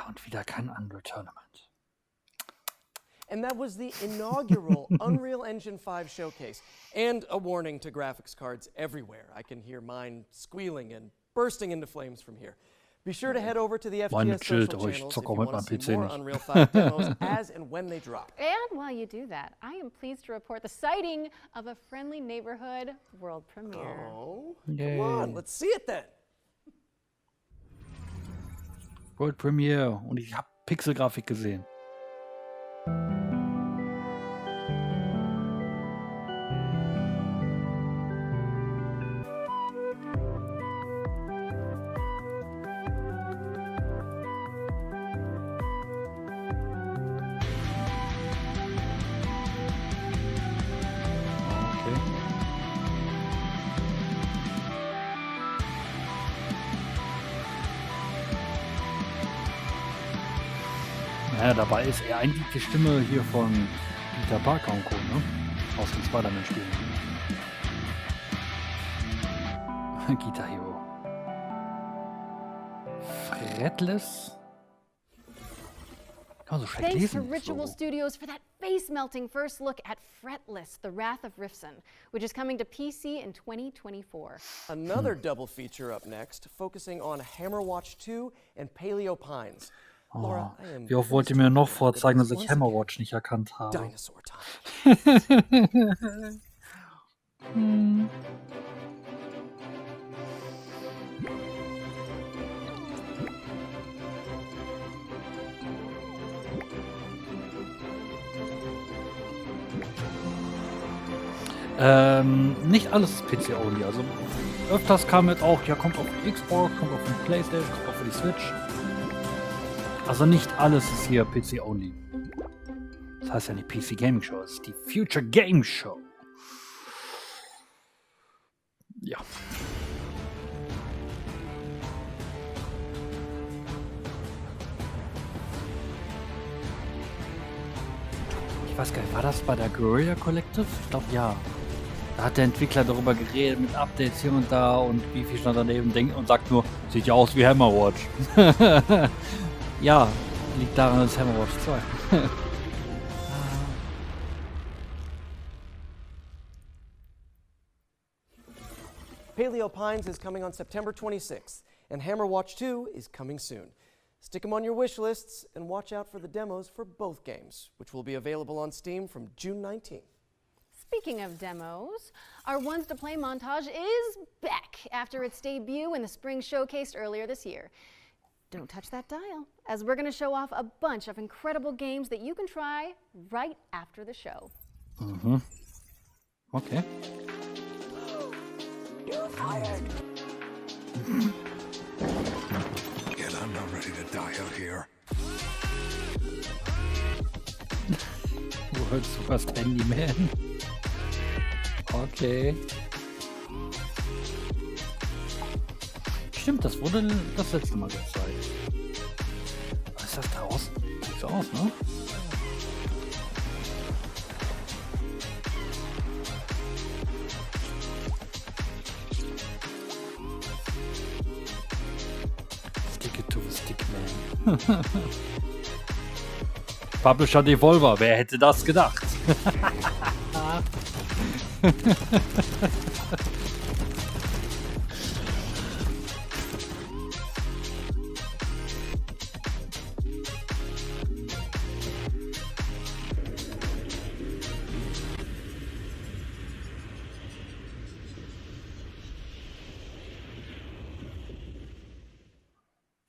Und wieder kein Unreal Tournament. And that was the inaugural Unreal Engine 5 showcase. And a warning to graphics cards everywhere. I can hear mine squealing and bursting into flames from here. Be sure to head over to the FGS social channels if you want to see more Unreal 5 demos as and when they drop. And while you do that, I am pleased to report the sighting of a friendly neighborhood world premiere. Oh, Yay. come on, let's see it then. World Premiere. Und ich habe Pixelgrafik gesehen. Ja, dabei ist er eigentlich die Stimme hier von Peter Parker und Co., ne? Aus den Spider-Man-Spielen. Guitar Hero. Fretless? Kann man so schlecht Thanks to lesen. Ritual Studios for that face-melting first look at Fretless, The Wrath of Rifson, which is coming to PC in 2024. Another double feature up next, focusing on Hammerwatch 2 and Paleo Pines. Laura, I am Wie oft wollt ihr mir noch vorzeigen, dass ich Hammerwatch nicht erkannt habe? Dinosaur time. Nicht alles ist PC-only. Also öfters kam jetzt auch, ja, kommt auf die Xbox, kommt auf die Playstation, kommt auch für die Switch. Also nicht alles ist hier PC-only. Das heißt ja nicht PC Gaming Show, es ist die Future Game Show. Ja. Ich weiß gar nicht, war das bei der Guerrilla Collective? Ich glaube ja. Da hat der Entwickler darüber geredet mit Updates hier und da und Bifi stand daneben und sagt nur, sieht ja aus wie Hammerwatch. Ja, liegt daran, dass Hammerwatch 2. Paleo Pines is coming on September 26th, and Hammerwatch 2 is coming soon. Stick them on your wish lists and watch out for the demos for both games, which will be available on Steam from June 19th. Speaking of demos, our Ones to Play montage is back after its debut in the spring showcase earlier this year. Don't touch that dial, as we're going to show off a bunch of incredible games that you can try right after the show. Mhm. Okay. You're fired. Yet I'm not ready to die out here. World's Worst Handyman. Okay. Stimmt, das wurde das letzte Mal gezeigt. Was ist das draußen? Sieht so aus, ne? Stick it to the stick, man. Publisher Devolver, wer hätte das gedacht?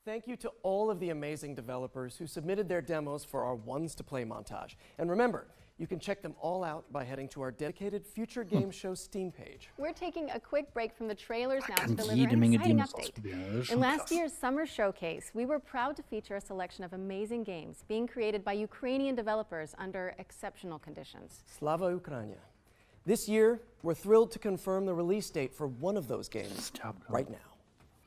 Thank you to all of the amazing developers who submitted their demos for our Ones to Play montage. And remember, You can check them all out by heading to our dedicated Future Game Show Steam page. We're taking a quick break from the trailers now to kann deliver jede an Menge exciting Demos update. ausprobieren. Das ist In schon last krass. year's summer showcase, we were proud to feature a selection of amazing games being created by Ukrainian developers under exceptional conditions. Slava Ukraina. This year, we're thrilled to confirm the release date for one of those games right now.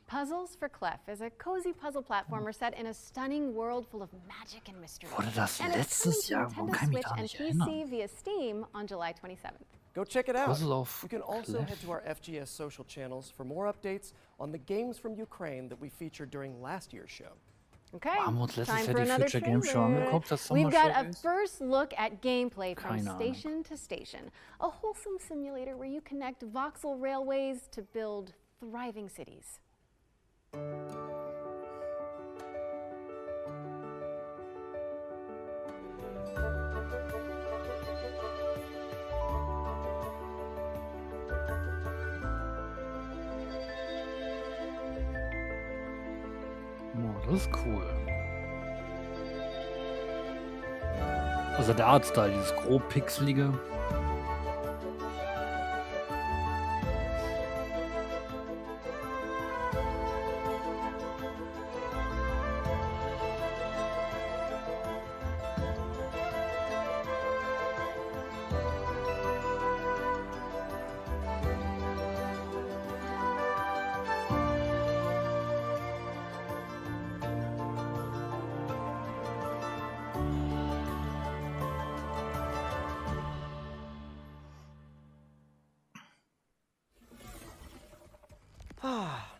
Puzzles for Clef is a cozy puzzle platformer set in a stunning world full of magic and mystery. Wurde das And it's letztes coming Jahr? to Warum Nintendo kann ich mich Switch daran and nicht erinnern? PC via Steam on July 27th. Go check it out. Puzzle auf You can also Clef. head to our FGS social channels for more updates on the games from Ukraine that we featured during last year's show. Okay, Haben wir uns letztes time Jahr for die another Future Game Show trailer. angeguckt, das We've got a Sommershowcase? first look at gameplay from Keine Ahnung. station to station. A wholesome simulator where you connect voxel railways to build thriving cities. Oh, das ist cool. Also der Artstyle, dieses grob pixelige.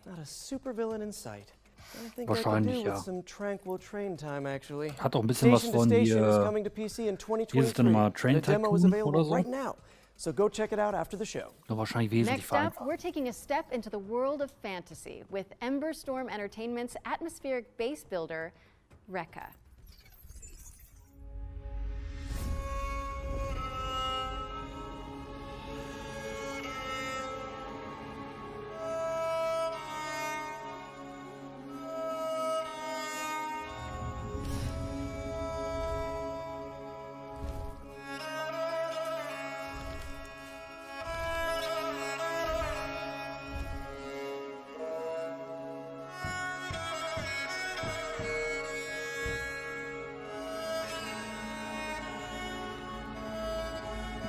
Not a supervillain in sight. I think I could Wahrscheinlich, do with ja. some tranquil train time, actually. Hat auch ein bisschen was Station to von Station is hier. coming to PC in Wie ist es denn 2023. mal? Train The demo is Tycoon available oder so? right now, so go check it out after the show. Nur wahrscheinlich wesentlich Next up, vereinfacht. we're taking a step into the world of fantasy with Ember Storm Entertainment's atmospheric base builder, Rekka.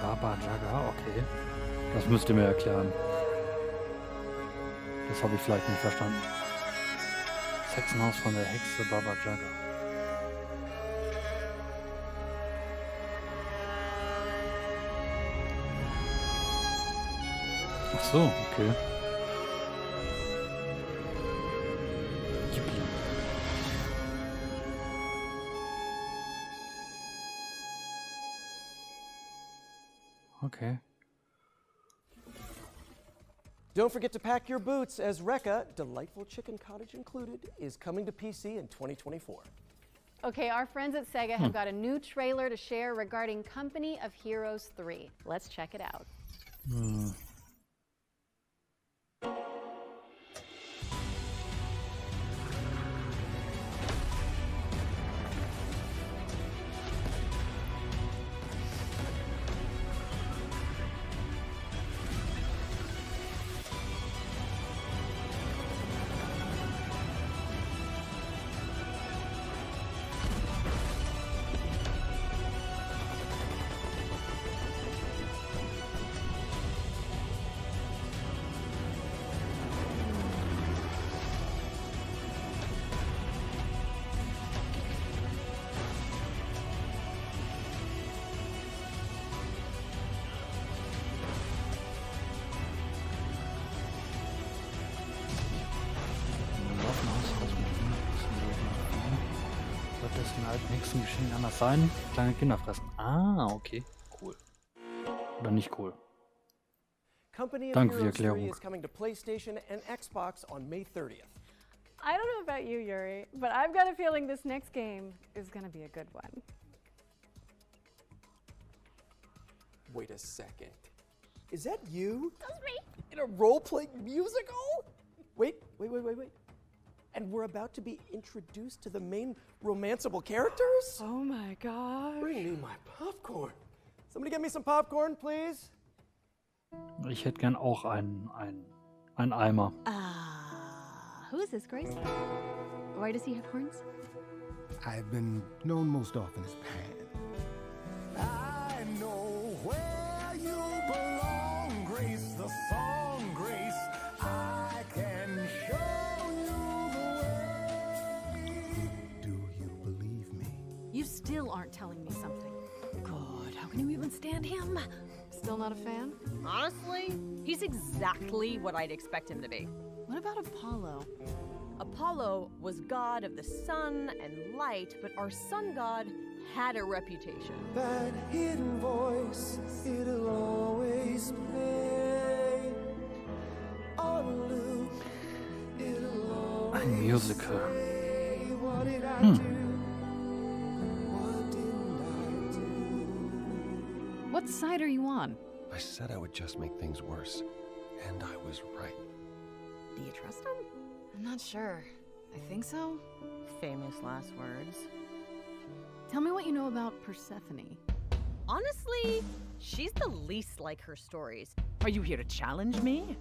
Baba Jaga, okay. Das müsst ihr mir erklären. Das habe ich vielleicht nicht verstanden. Das Hexenhaus von der Hexe Baba Jaga. Ach so, okay. Yippie. Okay. Don't forget to pack your boots, as Rekka, Delightful Chicken Cottage included, is coming to PC in 2024. Okay, our friends at Sega have got a new trailer to share regarding Company of Heroes 3. Let's check it out. Wird das in alten nächsten Geschehen anders sein? Kleine Kinder fressen. Ah, okay. Cool. Oder nicht cool. Company of Danke für die Heroes 3 Erklärung. is coming to PlayStation and Xbox on May 30th. I don't know about you, Yuri, but I've got a feeling this next game is going to be a good one. Wait a second. Is that you? That's me. In a role-playing musical? Wait. And we're about to be introduced to the main romanceable characters? Oh my god. Bring me my popcorn. Somebody get me some popcorn, please. Ich hätte gern auch einen Eimer. Who is this, Grace? Why does he have horns? I've been known most often as Pan. I know where you belong, Grace, the song, Grace. I can show you the way. Do you believe me? You still aren't telling me something. God, how can you even stand him? Still not a fan? Honestly, he's exactly what I'd expect him to be. What about Apollo? Apollo was god of the sun and light, but our sun god had a reputation. That hidden voice, it'll always play on a loop. It'll always Ein Musical. say, what did I do? What didn't I do? What side are you on? I said I would just make things worse, and I was right. Do you trust him? I'm not sure. I think so. Famous last words. Tell me what you know about Persephone. Honestly, she's the least like her stories. Are you here to challenge me?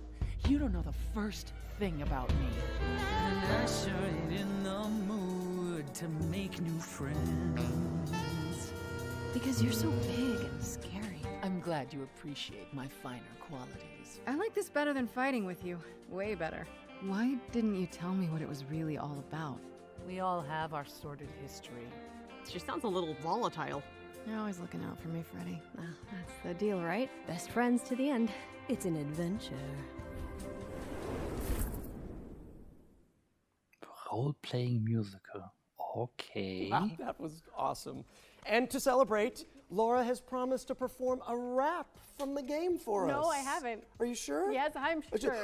You don't know the first thing about me. And I sure ain't in the mood to make new friends. Because you're so big and scary. I'm glad you appreciate my finer qualities. I like this better than fighting with you. Way better. Why didn't you tell me what it was really all about? We all have our sordid history. She sounds a little volatile. You're always looking out for me, Freddy. That's the deal, right? Best friends to the end. It's an adventure. Role-playing musical. Okay. Wow, that was awesome. And to celebrate, Laura has promised to perform a rap from the game for us. No, I haven't. Are you sure? Yes, I'm sure.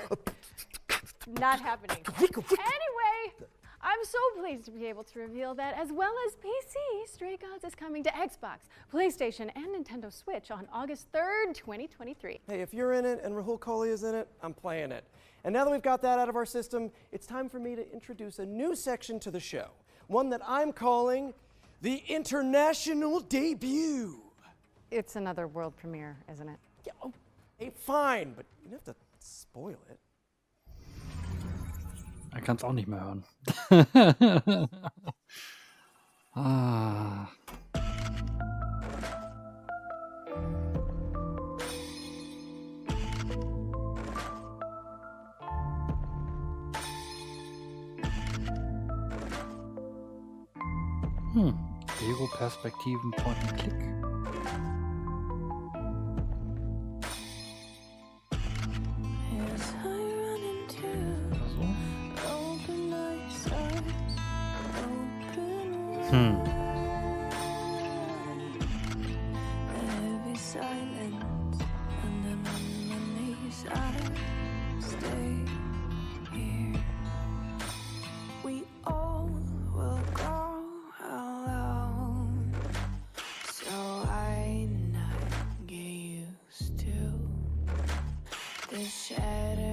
Not happening. Anyway, I'm so pleased to be able to reveal that, as well as PC, Stray Gods is coming to Xbox, PlayStation, and Nintendo Switch on August 3rd, 2023. Hey, if you're in it and Rahul Kohli is in it, I'm playing it. And now that we've got that out of our system, it's time for me to introduce a new section to the show. One that I'm calling the International Debut. It's another world premiere, isn't it? Yeah, okay, fine, but you don't have to spoil it. Er kann es auch nicht mehr hören. Ah. Ego-Perspektiven, Point and Click.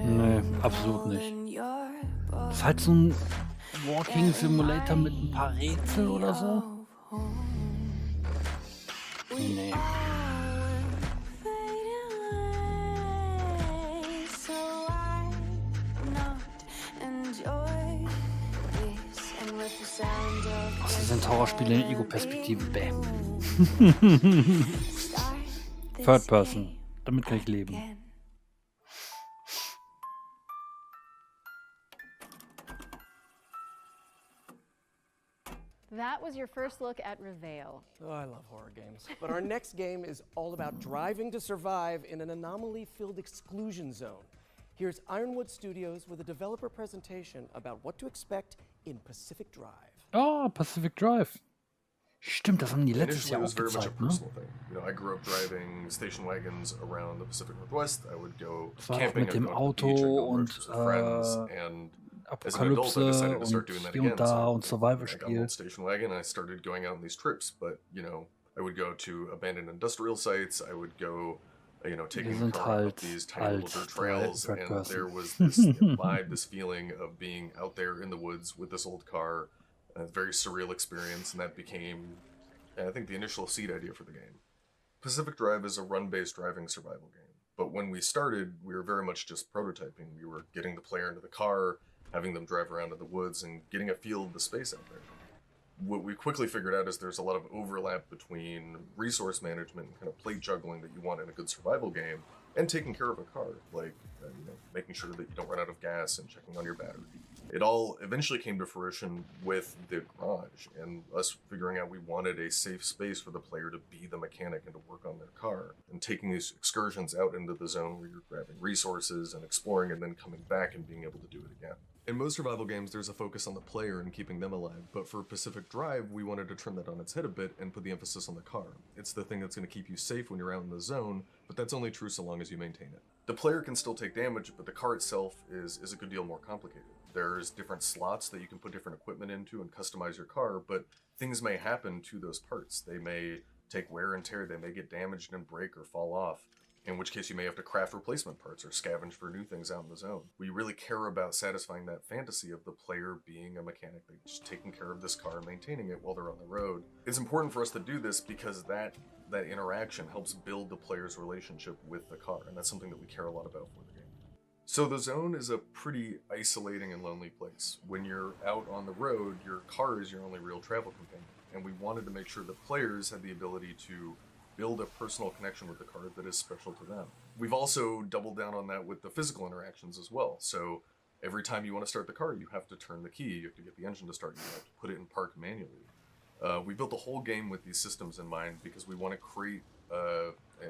Nee, absolut nicht. Das ist halt so ein Walking Simulator mit ein paar Rätsel oder so. Nee. Was ist ein Horrorspiel in Ego-Perspektive? Bäm. Third Person. Damit kann ich leben. That was your first look at Reveal. Oh, I love horror games. But our next game is all about driving to survive in an anomaly-filled exclusion zone. Here's Ironwood Studios with a developer presentation about what to expect in Pacific Drive. Oh, Pacific Drive. Stimmt, das haben die letztes Initially, Jahr it was auch very much a gezeigt, ne? personal thing. You know, I grew up driving station wagons around the Pacific Northwest. I would go Das war auch camping, mit I'd dem go on the Auto beach, I'd go on und trips with friends, and as an adult, I Apokalypse decided to start und doing that hier und again. da So und I got an Survival-Spiel. old station wagon, and I started going out on these trips. But you know, I would go to abandoned industrial sites. I would go, you know, taking the car up these tiny little dirt trails, third and person. there was this vibe, this feeling of being out there in the woods with this old car. A very surreal experience, and that became, I think, the initial seed idea for the game. Pacific Drive is a run-based driving survival game, but when we started, we were very much just prototyping. We were getting the player into the car, having them drive around in the woods, and getting a feel of the space out there. What we quickly figured out is there's a lot of overlap between resource management and kind of plate juggling that you want in a good survival game, and taking care of a car, like making sure that you don't run out of gas and checking on your battery. It all eventually came to fruition with the garage and us figuring out we wanted a safe space for the player to be the mechanic and to work on their car, and taking these excursions out into the zone where you're grabbing resources and exploring and then coming back and being able to do it again. In most survival games, there's a focus on the player and keeping them alive, but for Pacific Drive, we wanted to turn that on its head a bit and put the emphasis on the car. It's the thing that's going to keep you safe when you're out in the zone, but that's only true so long as you maintain it. The player can still take damage, but the car itself is a good deal more complicated. There's different slots that you can put different equipment into and customize your car, but things may happen to those parts. They may take wear and tear, they may get damaged and break or fall off, in which case you may have to craft replacement parts or scavenge for new things out in the zone. We really care about satisfying that fantasy of the player being a mechanic, just taking care of this car and maintaining it while they're on the road. It's important for us to do this because that interaction helps build the player's relationship with the car, and that's something that we care a lot about for the game. So the zone is a pretty isolating and lonely place. When you're out on the road, your car is your only real travel companion, and we wanted to make sure that players had the ability to build a personal connection with the car that is special to them. We've also doubled down on that with the physical interactions as well. So every time you want to start the car, you have to turn the key, you have to get the engine to start, you have to put it in park manually. We built the whole game with these systems in mind because we want to create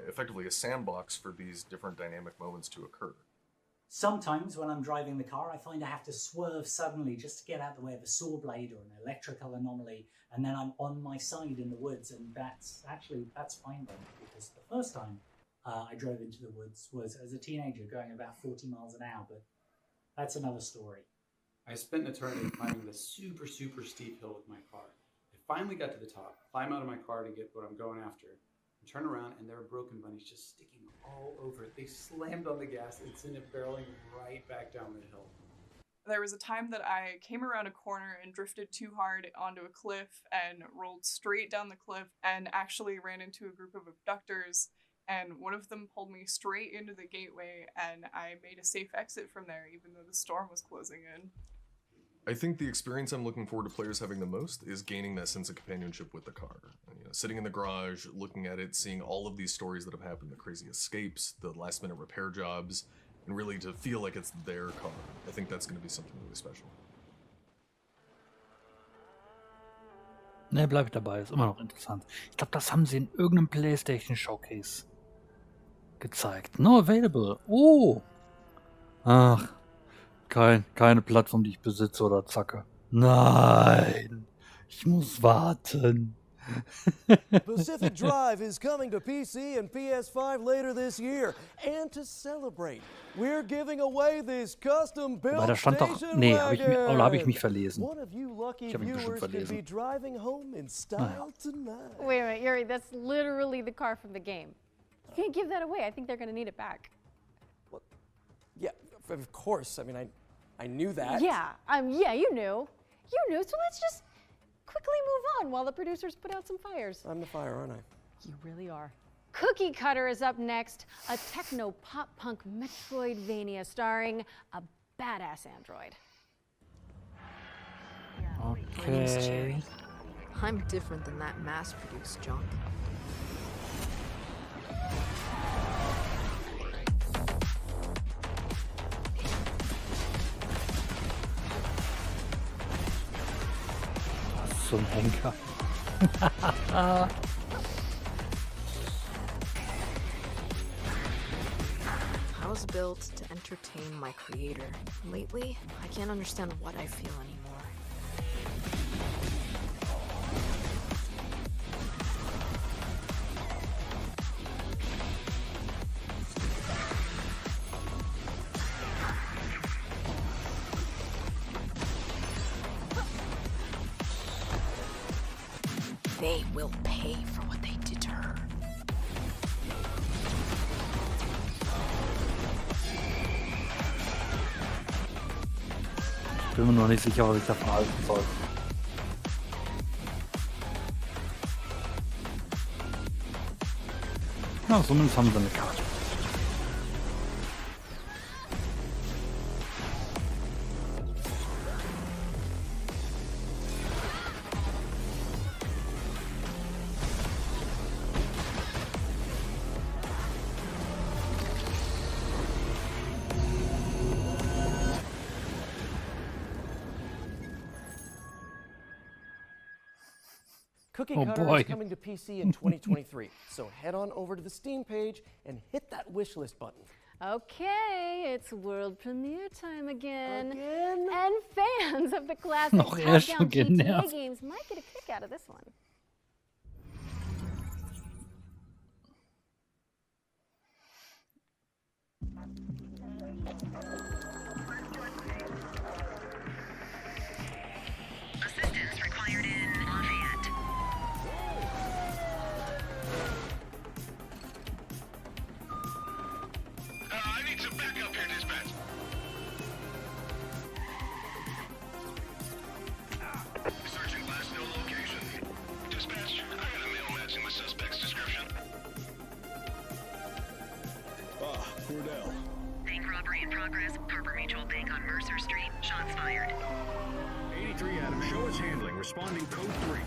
effectively a sandbox for these different dynamic moments to occur. Sometimes when I'm driving the car, I find I have to swerve suddenly just to get out of the way of a saw blade or an electrical anomaly, and then I'm on my side in the woods, and that's fine then, because the first time I drove into the woods was as a teenager going about 40 miles an hour, but that's another story. I spent an eternity climbing this super, super steep hill with my car. I finally got to the top, climb out of my car to get what I'm going after, and turn around, and there were broken bunnies just sticking all over it. They slammed on the gas and sent it barreling right back down the hill. There was a time that I came around a corner and drifted too hard onto a cliff and rolled straight down the cliff and actually ran into a group of abductors, and one of them pulled me straight into the gateway, and I made a safe exit from there even though the storm was closing in. I think the experience I'm looking forward to players having the most is gaining that sense of companionship with the car. Sitting in the garage, looking at it, seeing all of these stories that have happened, the crazy escapes, the last-minute repair jobs, and really to feel like it's their car. I think that's going to be something really special. Ne, bleib ich dabei, ist immer noch interessant. Ich glaube, das haben sie in irgendeinem PlayStation Showcase gezeigt. No available. Oh! Ach. Keine Plattform, die ich besitze oder zacke. Nein! Ich muss warten. Pacific Drive is coming to PC and PS5 later this year. And to celebrate, we're giving away this custom-built Aber da stand doch... Nee, habe ich mich verlesen. One of you lucky Ich habe mich bestimmt viewers could be verlesen. driving home in style tonight. Wait a minute, Yuri, that's literally the car from the game. You can't give that away. I think they're going to need it back. Yeah, of course. I mean, I knew that. Yeah, you knew. You knew, so let's just quickly move on while the producers put out some fires. I'm the fire, aren't I? You really are. Cookie Cutter is up next, a techno-pop-punk Metroidvania starring a badass android. My name's Cherry. I'm different than that mass-produced junk. So ein Henker. I was built to entertain my creator. Lately, I can't understand what I feel anymore. They will pay for what they did to her. Ich bin mir noch nicht sicher, was ich davon halten soll. Na, zumindest haben sie eine Karte. Cookie Oh, Cutter boy. is coming to PC in 2023, so head on over to the Steam page and hit that wish list button. Okay, it's world premiere time again. And fans of the classic Noch er ist top-down schon GTA genervt. games might get a kick out of this one. Assistance required in Lafayette. I need some backup here, dispatch. Searching last known location. Dispatch, I got a mail matching the suspect's description. Cordell. Bank robbery in progress. Harbor Mutual Bank on Mercer Street. Shots fired. 83 Adam, show us handling. Responding code 3.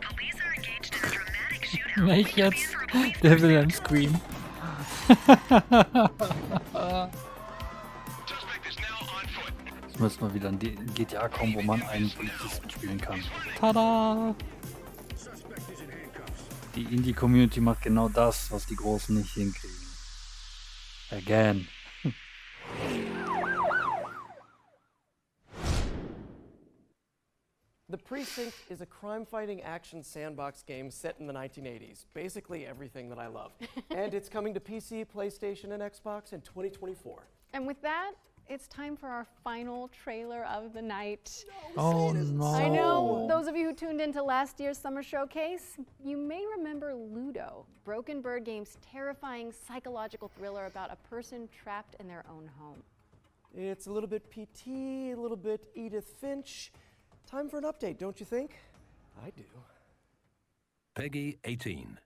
Police are engaged in a dramatic shootout. Welch jetzt? Der will ein Scream. Jetzt müssen wir wieder in GTA kommen, wo man einen Polizisten spielen kann. Tada! Die Indie-Community macht genau das, was die Großen nicht hinkriegen. Again. The Precinct is a crime-fighting action sandbox game set in the 1980s. Basically everything that I love. And it's coming to PC, PlayStation, and Xbox in 2024. And with that, it's time for our final trailer of the night. Oh no. I know, those of you who tuned into last year's summer showcase, you may remember Ludo, Broken Bird Game's terrifying psychological thriller about a person trapped in their own home. It's a little bit PT, a little bit Edith Finch. Time for an update, don't you think? I do. Peggy 18.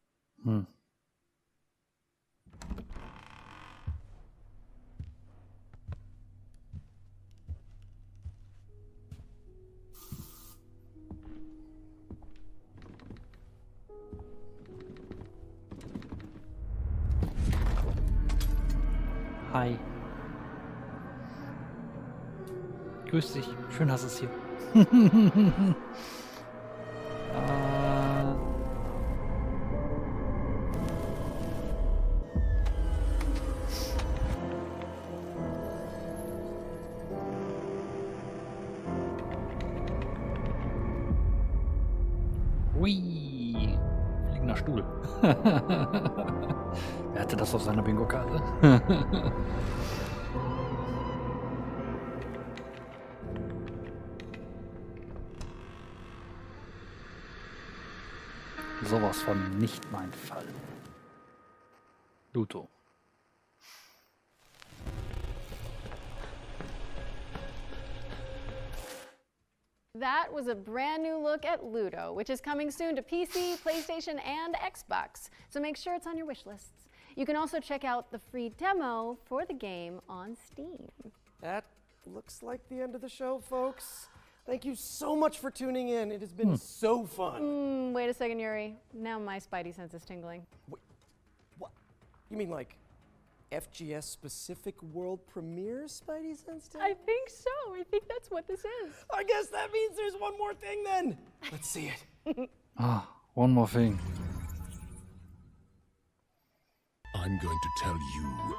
Hi. Grüß dich. Schön, hast es hier. Hui. Fliegender Stuhl. Wer hatte das auf seiner Bingo-Karte? Sowas von nicht mein Fall. Ludo. That was a brand new look at Ludo, which is coming soon to PC, PlayStation, and Xbox. So make sure it's on your wish lists. You can also check out the free demo for the game on Steam. That looks like the end of the show, folks. Thank you so much for tuning in. It has been so fun. Wait a second, Yuri. Now my spidey sense is tingling. Wait, what? You mean like FGS specific world premiere Spidey sense tingling? I think so. I think that's what this is. I guess that means there's one more thing then. Let's see it. One more thing. I'm going to tell you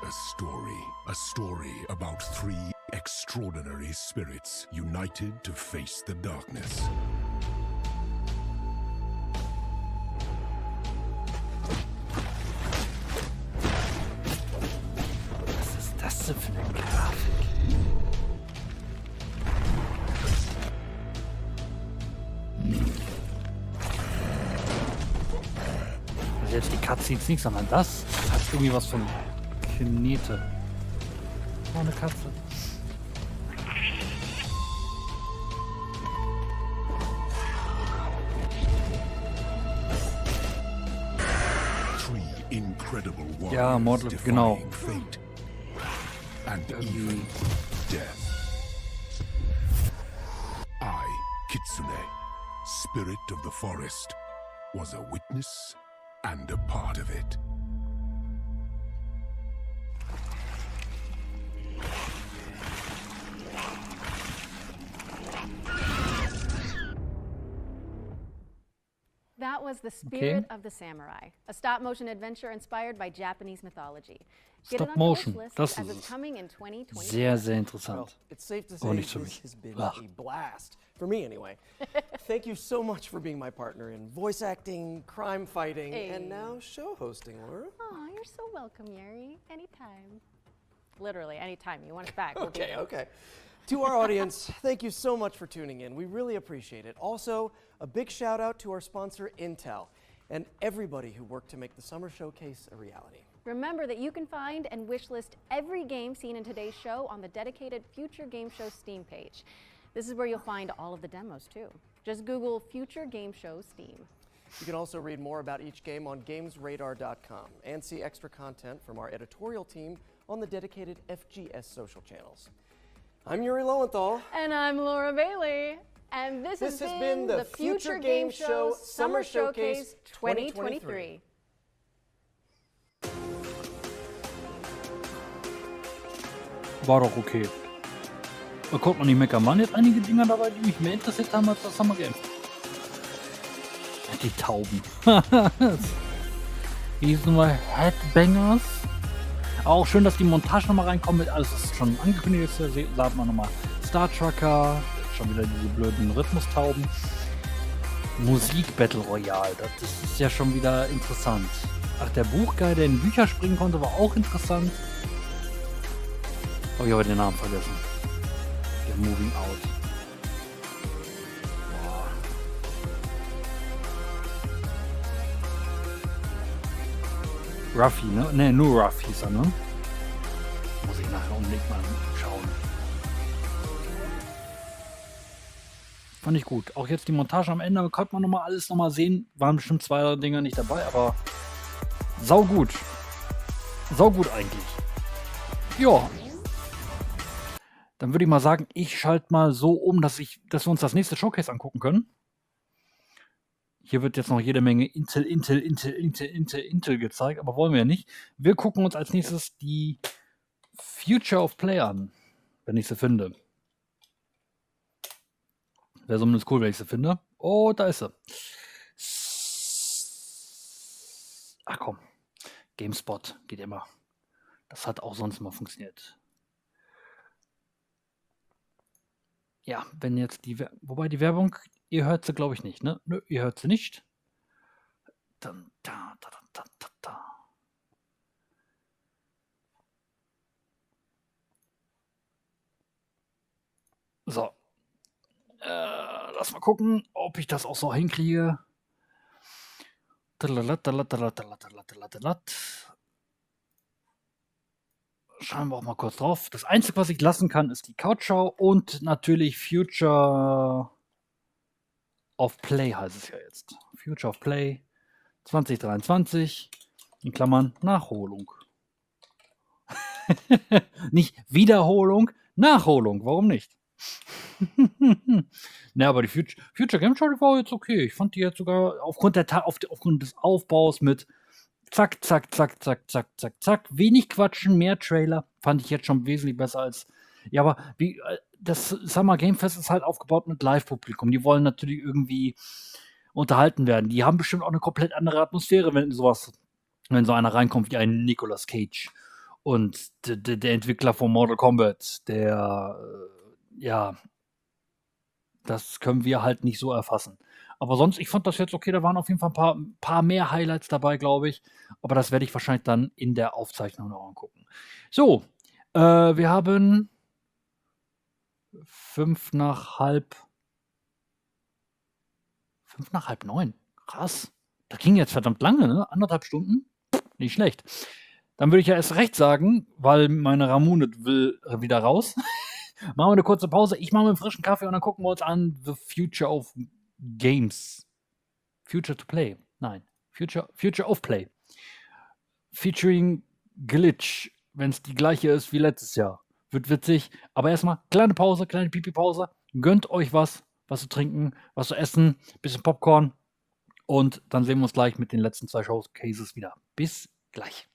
a story about 3 extraordinary spirits united to face the darkness. Was ist das denn für eine Grafik? Selbst die Cutscenes nicht, sondern das hat irgendwie was von Knete. Oh, eine Katze. incredible Ja, warriors Mortal, genau. defying fate and even death. I, Kitsune, spirit of the forest, was a witness and a part of it. That was The Spirit of the Samurai, a stop-motion adventure inspired by Japanese mythology. Get it on your wish Stop-Motion, list das as ist it's es. coming in 2020. Sehr, sehr Well, interessant. it's safe to Oh, say nicht für this mich. has been Ugh. a blast. For me, anyway. Thank you so much for being my partner in voice acting, crime fighting, and now show hosting, Laura. Oh, you're so welcome, Yuri. Anytime. Literally, anytime you want us back. We'll be Okay, there. okay. To our audience, thank you so much for tuning in. We really appreciate it. Also, a big shout out to our sponsor, Intel, and everybody who worked to make the Summer Showcase a reality. Remember that you can find and wishlist every game seen in today's show on the dedicated Future Game Show Steam page. This is where you'll find all of the demos too. Just Google Future Game Show Steam. You can also read more about each game on gamesradar.com and see extra content from our editorial team on the dedicated FGS social channels. I'm Yuri Lowenthal. And I'm Laura Bailey. And this has been the Future Game Show Summer Showcase 2023. War doch okay. Da konnte man nicht meckern. Waren jetzt einige Dinger dabei, die mich mehr interessiert haben als das Summer Game. Die Tauben. Wie hießen wir? Headbangers. Auch schön, dass die Montage nochmal reinkommt mit alles, was schon angekündigt ist. Laden wir nochmal Star Trucker. Schon wieder diese blöden Rhythmustauben. Musik Battle Royale. Das ist ja schon wieder interessant. Ach, der Buchguy, der in Bücher springen konnte, war auch interessant. Oh, ich habe den Namen vergessen. Der Moving Out. Boah. Ruffy, ne? Ne, nur Ruff hieß er, ne? Muss ich nachher unbedingt mal schauen. Fand ich gut. Auch jetzt die Montage am Ende, konnte man nochmal alles nochmal sehen. Waren bestimmt 2 Dinger nicht dabei, aber sau gut. Sau gut eigentlich. Ja. Dann würde ich mal sagen, ich schalte mal so um, dass wir uns das nächste Showcase angucken können. Hier wird jetzt noch jede Menge Intel gezeigt, aber wollen wir ja nicht. Wir gucken uns als nächstes die Future of Play an, wenn ich sie finde. Wäre zumindest cool, wenn ich sie finde. Oh, da ist sie. Ach komm, GameSpot geht immer. Das hat auch sonst mal funktioniert. Ja, wenn jetzt wobei die Werbung, ihr hört sie, glaube ich, nicht, ne? Nö, ihr hört sie nicht. Dann, da. So. Lass mal gucken, ob ich das auch so hinkriege. Schauen wir auch mal kurz drauf. Das Einzige, was ich lassen kann, ist die Couchschau und natürlich Future of Play heißt es ja jetzt. Future of Play 2023 in Klammern Nachholung. Nicht Wiederholung, Nachholung. Warum nicht? Ne, aber die Future Game Show, die war jetzt okay. Ich fand die jetzt sogar aufgrund des Aufbaus mit zack, zack, zack, zack, zack, zack, zack. Wenig Quatschen, mehr Trailer. Fand ich jetzt schon wesentlich besser als. Ja, aber das Summer Game Fest ist halt aufgebaut mit Live-Publikum. Die wollen natürlich irgendwie unterhalten werden. Die haben bestimmt auch eine komplett andere Atmosphäre, wenn so einer reinkommt wie ein Nicolas Cage. Und der Entwickler von Mortal Kombat, ja, das können wir halt nicht so erfassen. Aber sonst, ich fand das jetzt okay, da waren auf jeden Fall ein paar mehr Highlights dabei, glaube ich. Aber das werde ich wahrscheinlich dann in der Aufzeichnung noch angucken. So, wir haben 5 nach halb 9. Krass. Das ging jetzt verdammt lange, ne? 1,5 Stunden. Nicht schlecht. Dann würde ich ja erst recht sagen, weil meine Ramune will wieder raus. Machen wir eine kurze Pause. Ich mache mir einen frischen Kaffee und dann gucken wir uns an The Future of Games. Future to Play. Nein. Future of Play. featuring Glitch, wenn es die gleiche ist wie letztes Jahr. Wird witzig. Aber erstmal kleine Pause, kleine Pipi-Pause. Gönnt euch was zu trinken, was zu essen, bisschen Popcorn. Und dann sehen wir uns gleich mit den letzten 2 Showcases wieder. Bis gleich.